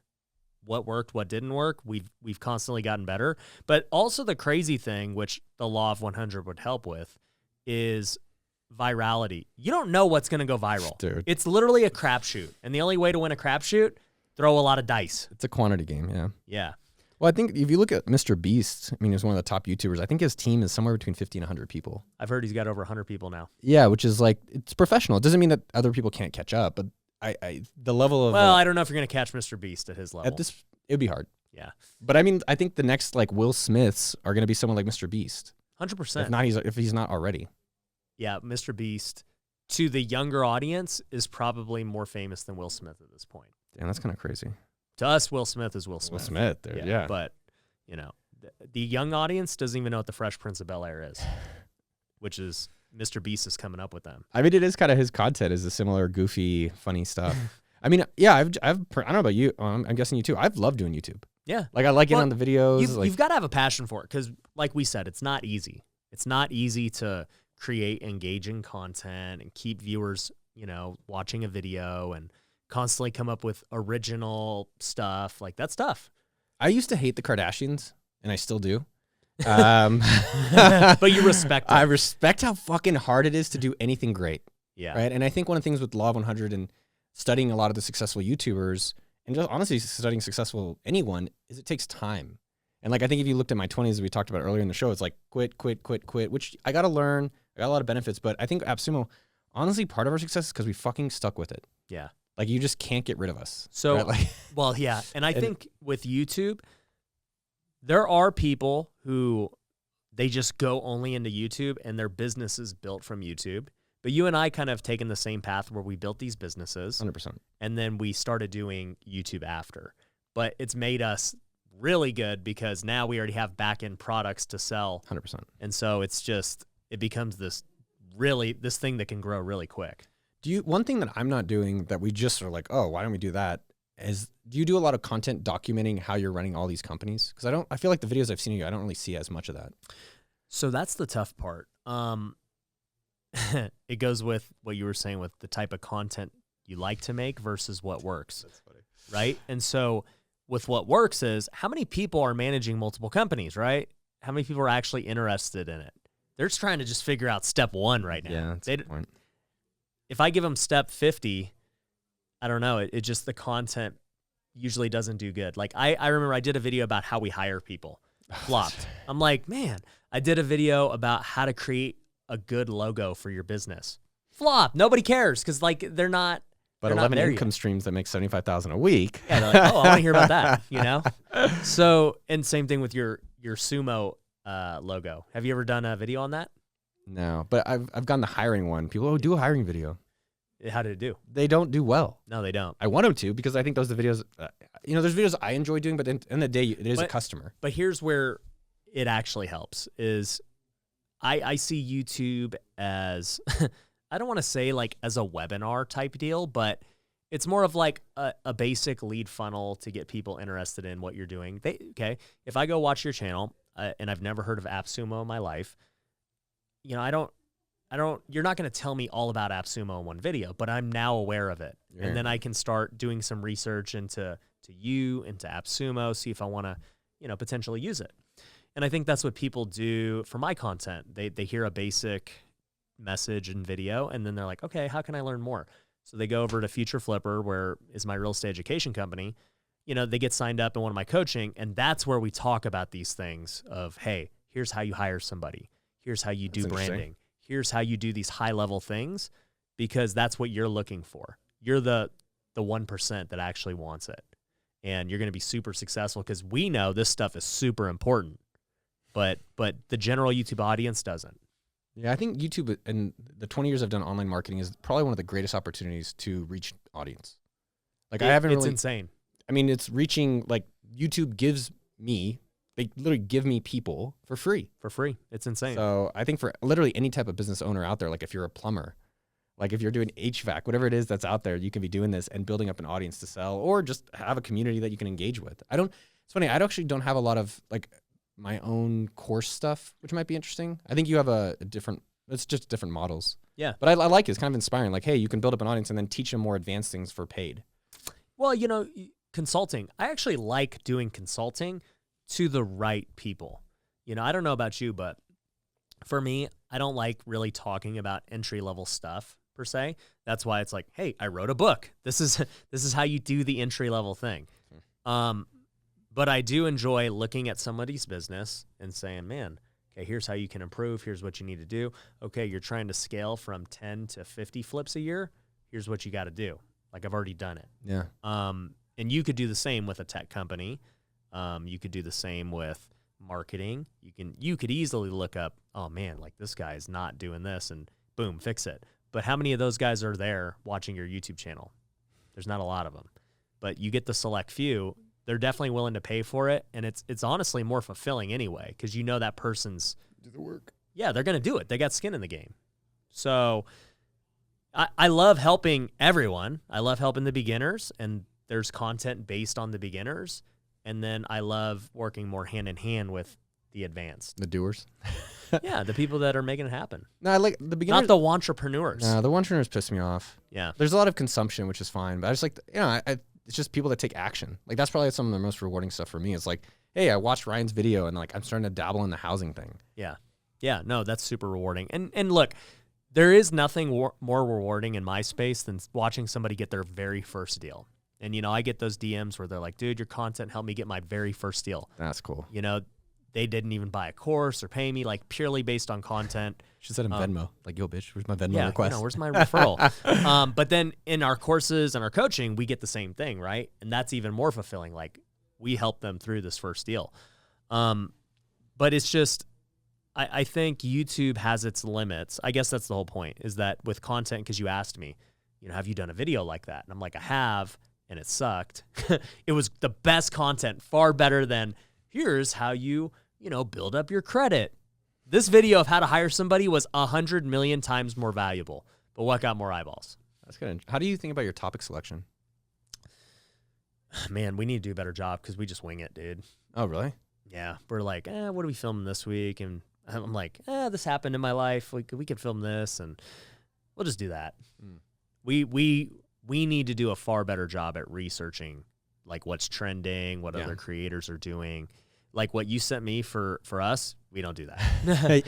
what worked, what didn't work. We've constantly gotten better. But also the crazy thing, which the law of 100 would help with, is virality. You don't know what's going to go viral. Dude. It's literally a crapshoot. And the only way to win a crapshoot, throw a lot of dice. It's a quantity game, yeah. Yeah. Well, I think if you look at Mr. Beast, I mean, he's one of the top YouTubers. I think his team is somewhere between 50 and 100 people. I've heard he's got over 100 people now. Yeah, which is like, it's professional. It doesn't mean that other people can't catch up, but the level of... Well, I don't know if you're going to catch Mr. Beast at his level. it would be hard. Yeah. But I mean, I think the next like Will Smiths are going to be someone like Mr. Beast. 100%. If he's not already. Yeah, Mr. Beast, to the younger audience, is probably more famous than Will Smith at this point. Damn, that's kind of crazy. To us, Will Smith is Will Smith. Will Smith, dude, yeah. But, the young audience doesn't even know what the Fresh Prince of Bel-Air is, which is Mr. Beast is coming up with them. I mean, it is kind of his content is a similar goofy, funny stuff. I mean, yeah, I don't know about you. I'm guessing you too. I've loved doing YouTube. Yeah. Like I like getting on the videos. You've got to have a passion for it because, like we said, it's not easy. It's not easy to create engaging content and keep viewers, watching a video and constantly come up with original stuff. Like, that's tough. I used to hate the Kardashians. and I still do. But you respect it. I respect how fucking hard it is to do anything great. Yeah. Right. And I think one of the things with Law of 100 and studying a lot of the successful YouTubers and just honestly studying successful anyone is it takes time. And like, I think if you looked at my 20s, as we talked about earlier in the show, it's like quit, which I got to learn. I got a lot of benefits, but I think Appsumo, honestly, part of our success is because we fucking stuck with it. Yeah. Like, you just can't get rid of us. So, right? Like, well, yeah. And I think with YouTube, there are people who they just go only into YouTube and their business is built from YouTube. But you and I kind of have taken the same path where we built these businesses 100%. and then we started doing YouTube after. But it's made us really good because now we already have back-end products to sell. 100%. And so it's just, it becomes this thing that can grow really quick. One thing that I'm not doing that we just are like, oh, why don't we do that? Is do you do a lot of content documenting how you're running all these companies? Because I feel like the videos I've seen of you, I don't really see as much of that. So that's the tough part. It goes with what you were saying with the type of content you like to make versus what works. That's funny. Right? And so with what works is how many people are managing multiple companies, right? How many people are actually interested in it? They're just trying to just figure out step 1 right now. Yeah, that's a good point. If I give them step 50, I don't know. It just, the content usually doesn't do good. Like I remember I did a video about how we hire people. Flopped. I'm like, man, I did a video about how to create a good logo for your business. Flop. Nobody cares because like they're not. But they're 11 not income streams that make $75,000 a week. Yeah, they're like, oh, I want to hear about that. You know. So, and same thing with your sumo logo. Have you ever done a video on that? No, but I've gotten the hiring one. People do a hiring video. How did it do? They don't do well. No, they don't. I want them to because I think those are the videos. There's videos I enjoy doing, but at the end of the day, it is a customer. But here's where it actually helps is I see YouTube as, I don't want to say like as a webinar type deal, but it's more of like a basic lead funnel to get people interested in what you're doing. If I go watch your channel and I've never heard of Appsumo in my life, you're not going to tell me all about Appsumo in one video, but I'm now aware of it. Yeah. And then I can start doing some research into Appsumo, see if I want to, potentially use it. And I think that's what people do for my content. They hear a basic message and video, and then they're like, okay, how can I learn more? So they go over to Future Flipper, where is my real estate education company. They get signed up in one of my coaching, and that's where we talk about these things of, hey, here's how you hire somebody. Here's how you do branding. Here's how you do these high-level things, because that's what you're looking for. You're the 1% that actually wants it, and you're going to be super successful because we know this stuff is super important, but the general YouTube audience doesn't. Yeah, I think YouTube and the 20 years I've done online marketing is probably one of the greatest opportunities to reach audience. Like it's insane. I mean, it's reaching, like, YouTube gives me, they literally give me people for free. For free. It's insane. So I think for literally any type of business owner out there, like if you're a plumber, like if you're doing HVAC, whatever it is that's out there, you can be doing this and building up an audience to sell or just have a community that you can engage with. It's funny, I actually don't have a lot of like my own course stuff, which might be interesting. I think you have it's just different models. Yeah. But I like it. It's kind of inspiring. Like, hey, you can build up an audience and then teach them more advanced things for paid. Well, consulting. I actually like doing consulting to the right people. I don't know about you, but for me, I don't like really talking about entry-level stuff per se. That's why it's like, hey, I wrote a book. This is how you do the entry-level thing. But I do enjoy looking at somebody's business and saying, man, okay, here's how you can improve. Here's what you need to do. Okay, you're trying to scale from 10 to 50 flips a year. Here's what you got to do. Like, I've already done it. Yeah. And you could do the same with a tech company. You could do the same with marketing. You could easily look up, oh man, like this guy is not doing this, and boom, fix it. But how many of those guys are there watching your YouTube channel? There's not a lot of them. But you get the select few. They're definitely willing to pay for it, and it's honestly more fulfilling anyway, because that person's do the work. Yeah, they're gonna do it. They got skin in the game. So I love helping everyone. I love helping the beginners, and there's content based on the beginners. And then I love working more hand in hand with the advanced. The doers. Yeah, the people that are making it happen. No, I like the beginners. Not the entrepreneurs. No, the entrepreneurs piss me off. Yeah. There's a lot of consumption, which is fine, but I just like, it's just people that take action. Like that's probably some of the most rewarding stuff for me. It's like, hey, I watched Ryan's video and like I'm starting to dabble in the housing thing. Yeah, no, that's super rewarding. And look, there is nothing more rewarding in my space than watching somebody get their very first deal. And, you know, I get those DMs where they're like, dude, your content helped me get my very first deal. That's cool. You know, they didn't even buy a course or pay me, like purely based on content. She said in Venmo, like, yo, bitch, where's my Venmo request? You know, where's my referral? But then in our courses and our coaching, we get the same thing, right? And that's even more fulfilling. Like, we help them through this first deal. But it's just, I think YouTube has its limits. I guess that's the whole point, is that with content, because you asked me, you know, have you done a video like that? And I'm like, I have, and it sucked. It was the best content, far better than, here's how you know, build up your credit. This video of how to hire somebody was 100 million times more valuable. But what got more eyeballs? That's good. How do you think about your topic selection? Man, we need to do a better job because we just wing it, dude. Oh, really? Yeah. We're like, what are we filming this week? And I'm like, this happened in my life. We could film this, and we'll just do that. We need to do a far better job at researching, like, what's trending, what other creators are doing. Like what you sent me for us, we don't do that.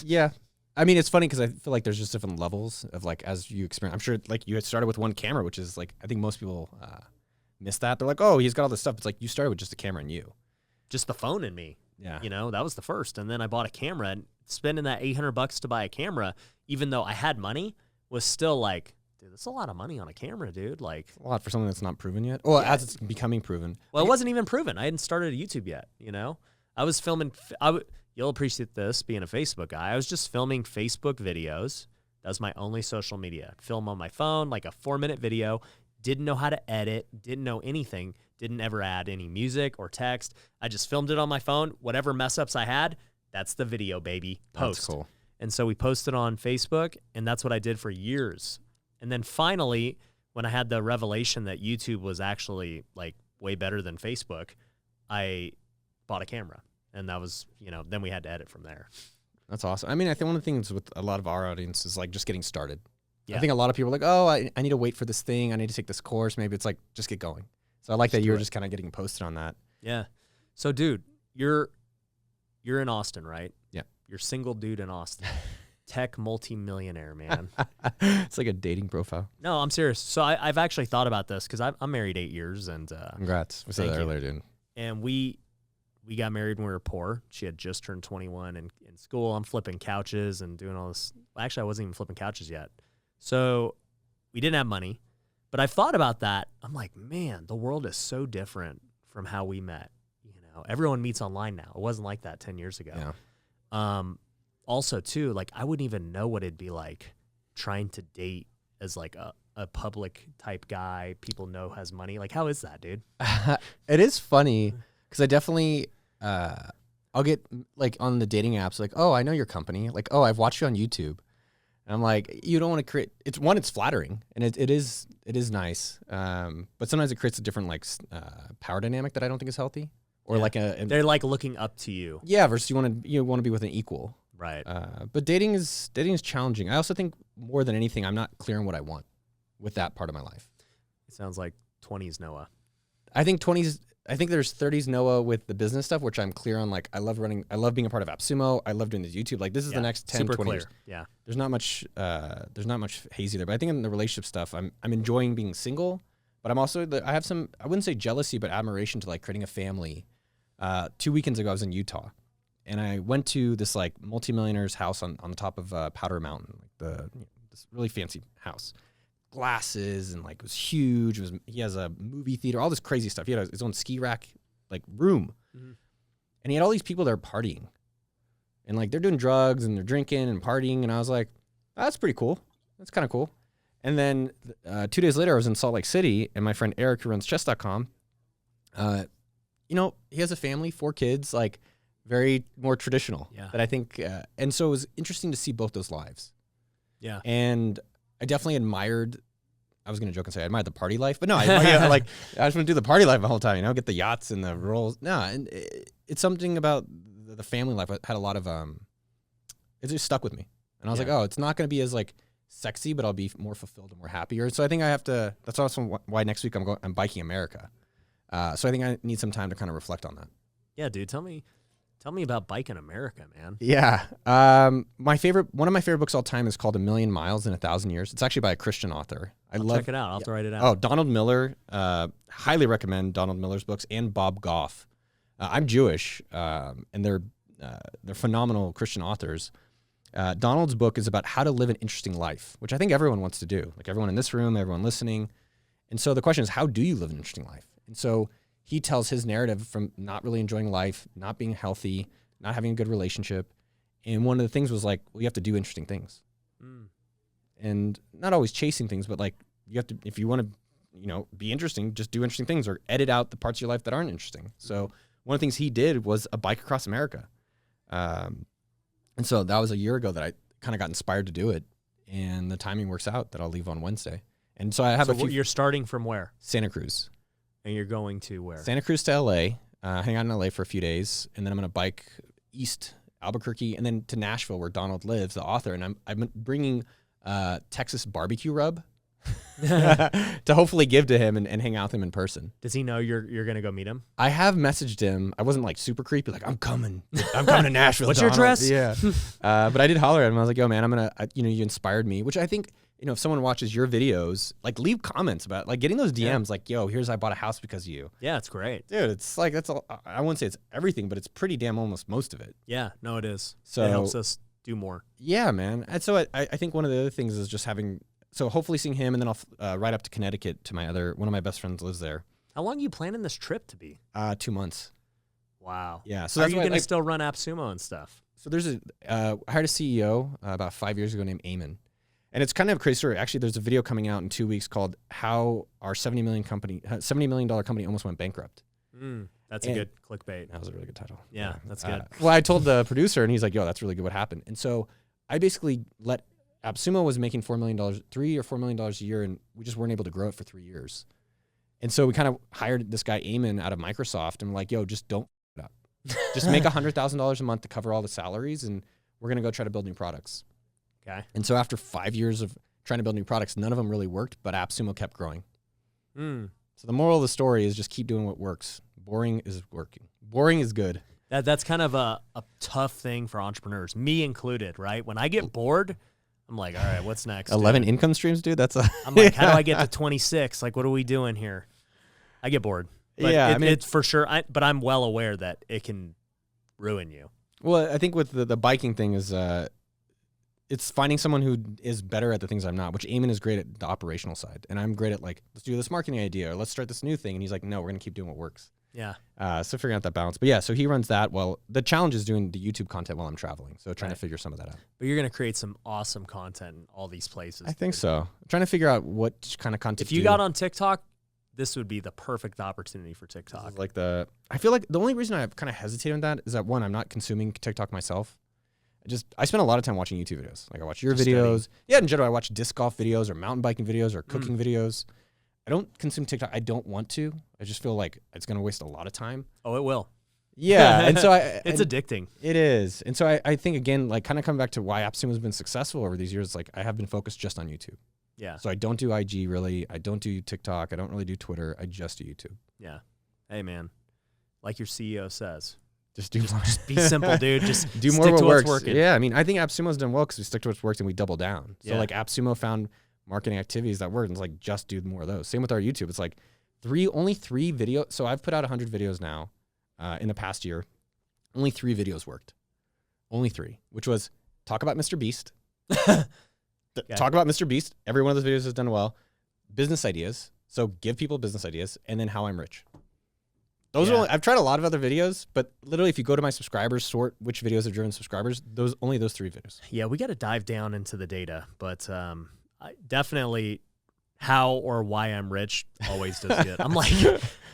Yeah. I mean, it's funny because I feel like there's just different levels of, like, as you experience. I'm sure, like, you had started with one camera, which is, like, I think most people miss that. They're like, oh, he's got all this stuff. It's like you started with just a camera and you. Just the phone and me. Yeah. You know, that was the first. And then I bought a camera, and spending that $800 to buy a camera, even though I had money, was still like, dude, that's a lot of money on a camera, dude. Like, a lot for something that's not proven yet. Well, as it's becoming proven. Well, it wasn't even proven. I hadn't started a YouTube yet, you know? I was filming, you'll appreciate this being a Facebook guy. I was just filming Facebook videos. That was my only social media. I'd film on my phone, like a 4-minute video. Didn't know how to edit, didn't know anything, didn't ever add any music or text. I just filmed it on my phone. Whatever mess ups I had, that's the video, baby. Post. That's cool. And so we posted on Facebook, and that's what I did for years. And then finally, when I had the revelation that YouTube was actually, like, way better than Facebook, I bought a camera. And that was, you know, then we had to edit from there. That's awesome. I mean, I think one of the things with a lot of our audience is, like, just getting started. Yeah. I think a lot of people are like, oh, I need to wait for this thing. I need to take this course. Maybe it's like, just get going. So I like that you were just kind of getting posted on that. Yeah. So, dude, you're in Austin, right? Yeah. You're single dude in Austin. Tech multi-millionaire, man. It's like a dating profile. No, I'm serious. So I've actually thought about this because I'm married 8 years, and congrats. We said that earlier, dude. And we got married when we were poor. She had just turned 21 and in school. I'm flipping couches and doing all this. Actually, I wasn't even flipping couches yet. So we didn't have money. But I've thought about that. I'm like, man, the world is so different from how we met. You know, everyone meets online now. It wasn't like that 10 years ago. Yeah. Also, too, like, I wouldn't even know what it'd be like trying to date as, like, a public type guy people know has money. Like, how is that, dude? It is funny because I definitely, I'll get, like, on the dating apps, like, oh, I know your company. Like, oh, I've watched you on YouTube. And I'm like, you don't want to create, it's flattering, and it is nice. But sometimes it creates a different, like, power dynamic that I don't think is healthy. Or like they're like looking up to you. Yeah, versus you want to be with an equal. Right. But dating is challenging. I also think more than anything, I'm not clear on what I want with that part of my life. It sounds like 20s Noah. I think there's 30s Noah with the business stuff, which I'm clear on. Like, I love being a part of Appsumo. I love doing this YouTube. Like, this is the next 10, super 20 clear. years. Yeah. There's not much hazy there. But I think in the relationship stuff, I'm enjoying being single, but I'm also, I have some, I wouldn't say jealousy, but admiration to, like, creating a family. 2 weekends ago, I was in Utah. And I went to this, like, multimillionaire's house on the top of Powder Mountain, like this really fancy house. Glasses, and, like, it was huge. He has a movie theater, all this crazy stuff. He had his own ski rack, like, room. Mm-hmm. And he had all these people there partying. And, like, they're doing drugs and they're drinking and partying. And I was like, oh, that's pretty cool. That's kind of cool. And then 2 days later, I was in Salt Lake City, and my friend Eric, who runs chess.com, you know, he has a family, 4 kids, like, very more traditional. Yeah. That I think, and so it was interesting to see both those lives. Yeah. And I definitely admired, I was going to joke and say I admired the party life, but no, I just want to do the party life the whole time, you know, get the yachts and the rolls. No, and it's something about the family life. I had a lot of, it just stuck with me. And I was like, oh, it's not going to be as, like, sexy, but I'll be more fulfilled and more happier. So I think I have to. That's also why next week I'm biking America. So I think I need some time to kind of reflect on that. Yeah, dude. Tell me about biking America, man. Yeah. One of my favorite books all time is called A Million Miles in 1,000 Years. It's actually by a Christian author. I'll check it out. I'll have to write it out. Oh, Donald Miller. Highly recommend Donald Miller's books and Bob Goff. I'm Jewish, and they're phenomenal Christian authors. Donald's book is about how to live an interesting life, which I think everyone wants to do. Like everyone in this room, everyone listening. And so the question is, how do you live an interesting life? And so he tells his narrative from not really enjoying life, not being healthy, not having a good relationship. And one of the things was like, well, you have to do interesting things. And not always chasing things, but like you have to, if you want to, be interesting, just do interesting things or edit out the parts of your life that aren't interesting. So one of the things he did was a bike across America. And so that was a year ago that I kind of got inspired to do it. And the timing works out that I'll leave on Wednesday. And so I have You're starting from where? Santa Cruz. And you're going to where? Santa Cruz to LA, hang out in LA for a few days, and then I'm going to bike east Albuquerque and then to Nashville where Donald lives, the author, and I'm bringing Texas barbecue rub to hopefully give to him and hang out with him in person. Does he know you're going to go meet him? I have messaged him. I wasn't like super creepy, like I'm coming to Nashville. What's Donald. your address? Yeah. But I did holler at him. I was like, yo, man, you inspired me, which I think, if someone watches your videos, like leave comments about like getting those DMs, like, yo, I bought a house because of you. Yeah, it's great. Dude, it's like, that's all. I wouldn't say it's everything, but it's pretty damn almost most of it. Yeah, no, it is. So it helps us do more. Yeah, man. And so I think one of the other things is just hopefully seeing him, and then I'll ride up to Connecticut to one of my best friends lives there. How long are you planning this trip to be? 2 months. Wow. Yeah. So are you going to still run Appsumo and stuff? So there's I hired a CEO about 5 years ago named Eamon. And it's kind of a crazy story. Actually, there's a video coming out in 2 weeks called "How Our $70 Million Company Almost Went Bankrupt." That's a good clickbait. That was a really good title. Yeah, that's good. Well, I told the producer, and he's like, "Yo, that's really good. What happened?" And so I basically let Appsumo was making $3 or $4 million a year, and we just weren't able to grow it for 3 years. And so we kind of hired this guy Eamon out of Microsoft, and we're like, "Yo, just don't f it up. Just make $100,000 a month to cover all the salaries, and we're gonna go try to build new products." Okay. And so after 5 years of trying to build new products, none of them really worked, but Appsumo kept growing. So the moral of the story is just keep doing what works. Boring is working. Boring is good. That's kind of a tough thing for entrepreneurs, me included, right? When I get bored, I'm like, all right, what's next? 11 income streams, dude? I'm like, how do I get to 26? Like, what are we doing here? I get bored. But yeah, it's for sure. But I'm well aware that it can ruin you. Well, I think with the biking thing is it's finding someone who is better at the things I'm not, which Eamon is great at the operational side. And I'm great at like, let's do this marketing idea or let's start this new thing. And he's like, no, we're going to keep doing what works. Yeah. So figuring out that balance. But yeah, so he runs that. Well, the challenge is doing the YouTube content while I'm traveling. So trying to figure some of that out. But you're going to create some awesome content in all these places. I think so. I'm trying to figure out what kind of content. If you got on TikTok, this would be the perfect opportunity for TikTok. Like I feel like the only reason I kind of hesitate on that is that one, I'm not consuming TikTok myself. I spend a lot of time watching YouTube videos. Like I watch your videos. Yeah, in general, I watch disc golf videos or mountain biking videos or cooking videos. I don't consume TikTok. I don't want to. I just feel like it's going to waste a lot of time. Oh, it will. Yeah. And so it's addicting. It is. And so I think, again, like kind of coming back to why Appsumo has been successful over these years, like I have been focused just on YouTube. Yeah. So I don't do IG really. I don't do TikTok. I don't really do Twitter. I just do YouTube. Yeah. Hey, man. Like your CEO says. Just be simple, dude. Just do more stick what to works. What's working. Yeah, I mean, I think Appsumo's done well because we stick to what's worked and we double down. So Yeah. like Appsumo found marketing activities that work and it's like just do more of those. Same with our YouTube. It's like only 3 videos. So I've put out 100 videos now in the past year. Only 3 videos worked. Only 3, which was talk about Mr. Beast. Talk about Mr. Beast. Every one of those videos has done well. Business ideas. So give people business ideas, and then how I'm rich. Those are I've tried a lot of other videos, but literally if you go to my subscribers, sort which videos have driven subscribers, only those 3 videos. Yeah, we got to dive down into the data, but I definitely how or why I'm rich always does good. I'm like,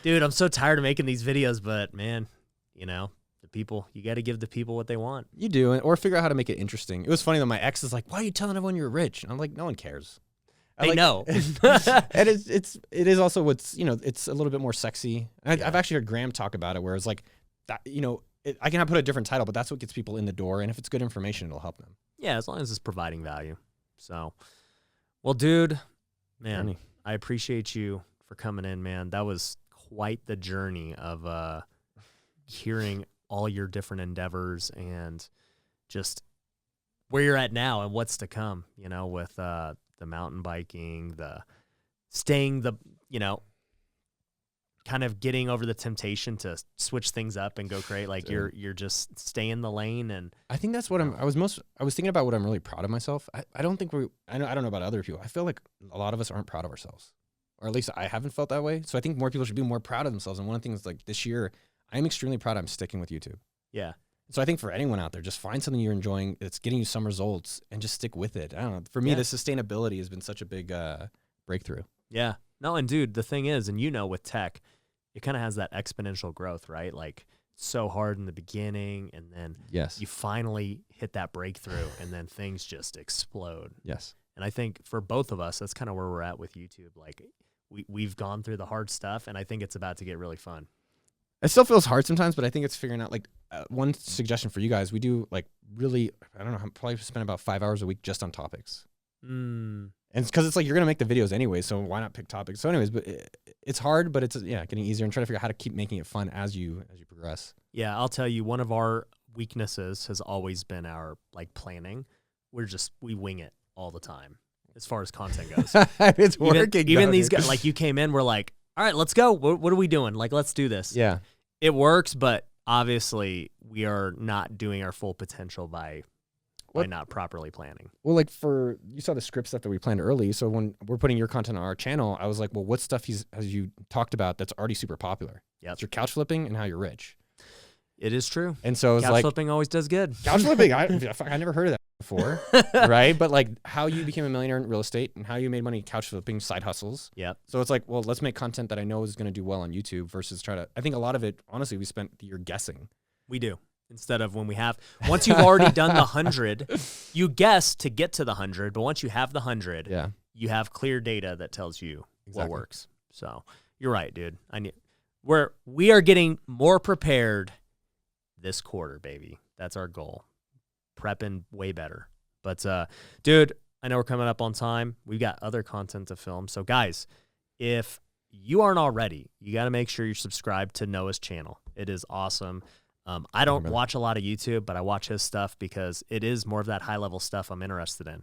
dude, I'm so tired of making these videos, but man, the people, you got to give the people what they want. You do, or figure out how to make it interesting. It was funny though. My ex is like, "Why are you telling everyone you're rich?" And I'm like, "No one cares." They know. And it is also what's it's a little bit more sexy. And I've actually heard Graham talk about it, where it's like that. I can put a different title, but that's what gets people in the door. And if it's good information, it'll help them. Yeah, as long as it's providing value. So, Well, dude, man, Journey. I appreciate you for coming in, man. That was quite the journey of hearing all your different endeavors and just where you're at now and what's to come, you know, with the mountain biking, kind of getting over the temptation to switch things up and go create. Like you're just stay in the lane. And I think that's what I was thinking about what I'm really proud of myself. I don't think I don't know about other people. I feel like a lot of us aren't proud of ourselves, or at least I haven't felt that way. So I think more people should be more proud of themselves. And one of the things like this year, I'm extremely proud I'm sticking with YouTube. yeah. So I think for anyone out there, just find something you're enjoying that's getting you some results and just stick with it. I don't know. For me, the sustainability has been such a big breakthrough. Yeah. No, and dude, the thing is, and you know, with tech, it kind of has that exponential growth, right? Like so hard in the beginning, and then Yes. you finally hit that breakthrough, and then things just explode. Yes. And I think for both of us, that's kind of where we're at with YouTube. Like we've gone through the hard stuff, and I think it's about to get really fun. It still feels hard sometimes, but I think it's figuring out, like, one suggestion for you guys. We do, like, really, I don't know, probably spend about 5 hours a week just on topics. And it's because it's like you're going to make the videos anyway, so why not pick topics? So anyways, but it's hard, but it's, getting easier, and try to figure out how to keep making it fun as you progress. Yeah, I'll tell you, one of our weaknesses has always been our, like, planning. We wing it all the time as far as content goes. It's working. Even though, these dude. guys, like, you came in, we're like, all right, let's go. What are we doing? Like, let's do this. Yeah. It works, but obviously we are not doing our full potential by not properly planning. Well, like you saw the script stuff that we planned early. So when we're putting your content on our channel, I was like, well, what stuff as you talked about that's already super popular? Yep. It's your couch flipping and how you're rich. It is true. And so it's Couch like flipping always does good. couch flipping. I never heard of that before, right? But like how you became a millionaire in real estate and how you made money couch flipping, side hustles. Yep. So it's like, well, let's make content that I know is going to do well on YouTube versus I think a lot of it, honestly, we spent the year guessing. We do. Instead of once you've already done the 100, you guess to get to the 100, but once you have the 100, you have clear data that tells you what works. So you're right, dude. We are getting more prepared this quarter, baby. That's our goal. Prepping way better. But dude, I know we're coming up on time. We've got other content to film. So guys, if you aren't already, you got to make sure you're subscribed to Noah's channel. It is awesome. I don't watch a lot of YouTube, but I watch his stuff because it is more of that high-level stuff I'm interested in.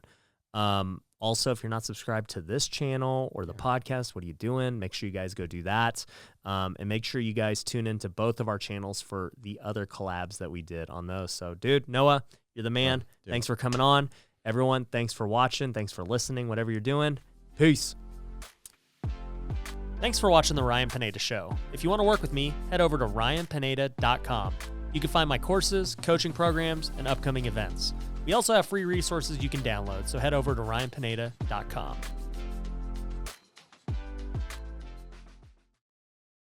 Also, if you're not subscribed to this channel or the podcast, what are you doing? Make sure you guys go do that. And make sure you guys tune into both of our channels for the other collabs that we did on those. So, dude, Noah, you're the man. Thanks for coming on. Everyone, thanks for watching. Thanks for listening, whatever you're doing. Peace. Thanks for watching The Ryan Pineda Show. If you want to work with me, head over to ryanpineda.com. You can find my courses, coaching programs, and upcoming events. We also have free resources you can download, so head over to ryanpineda.com.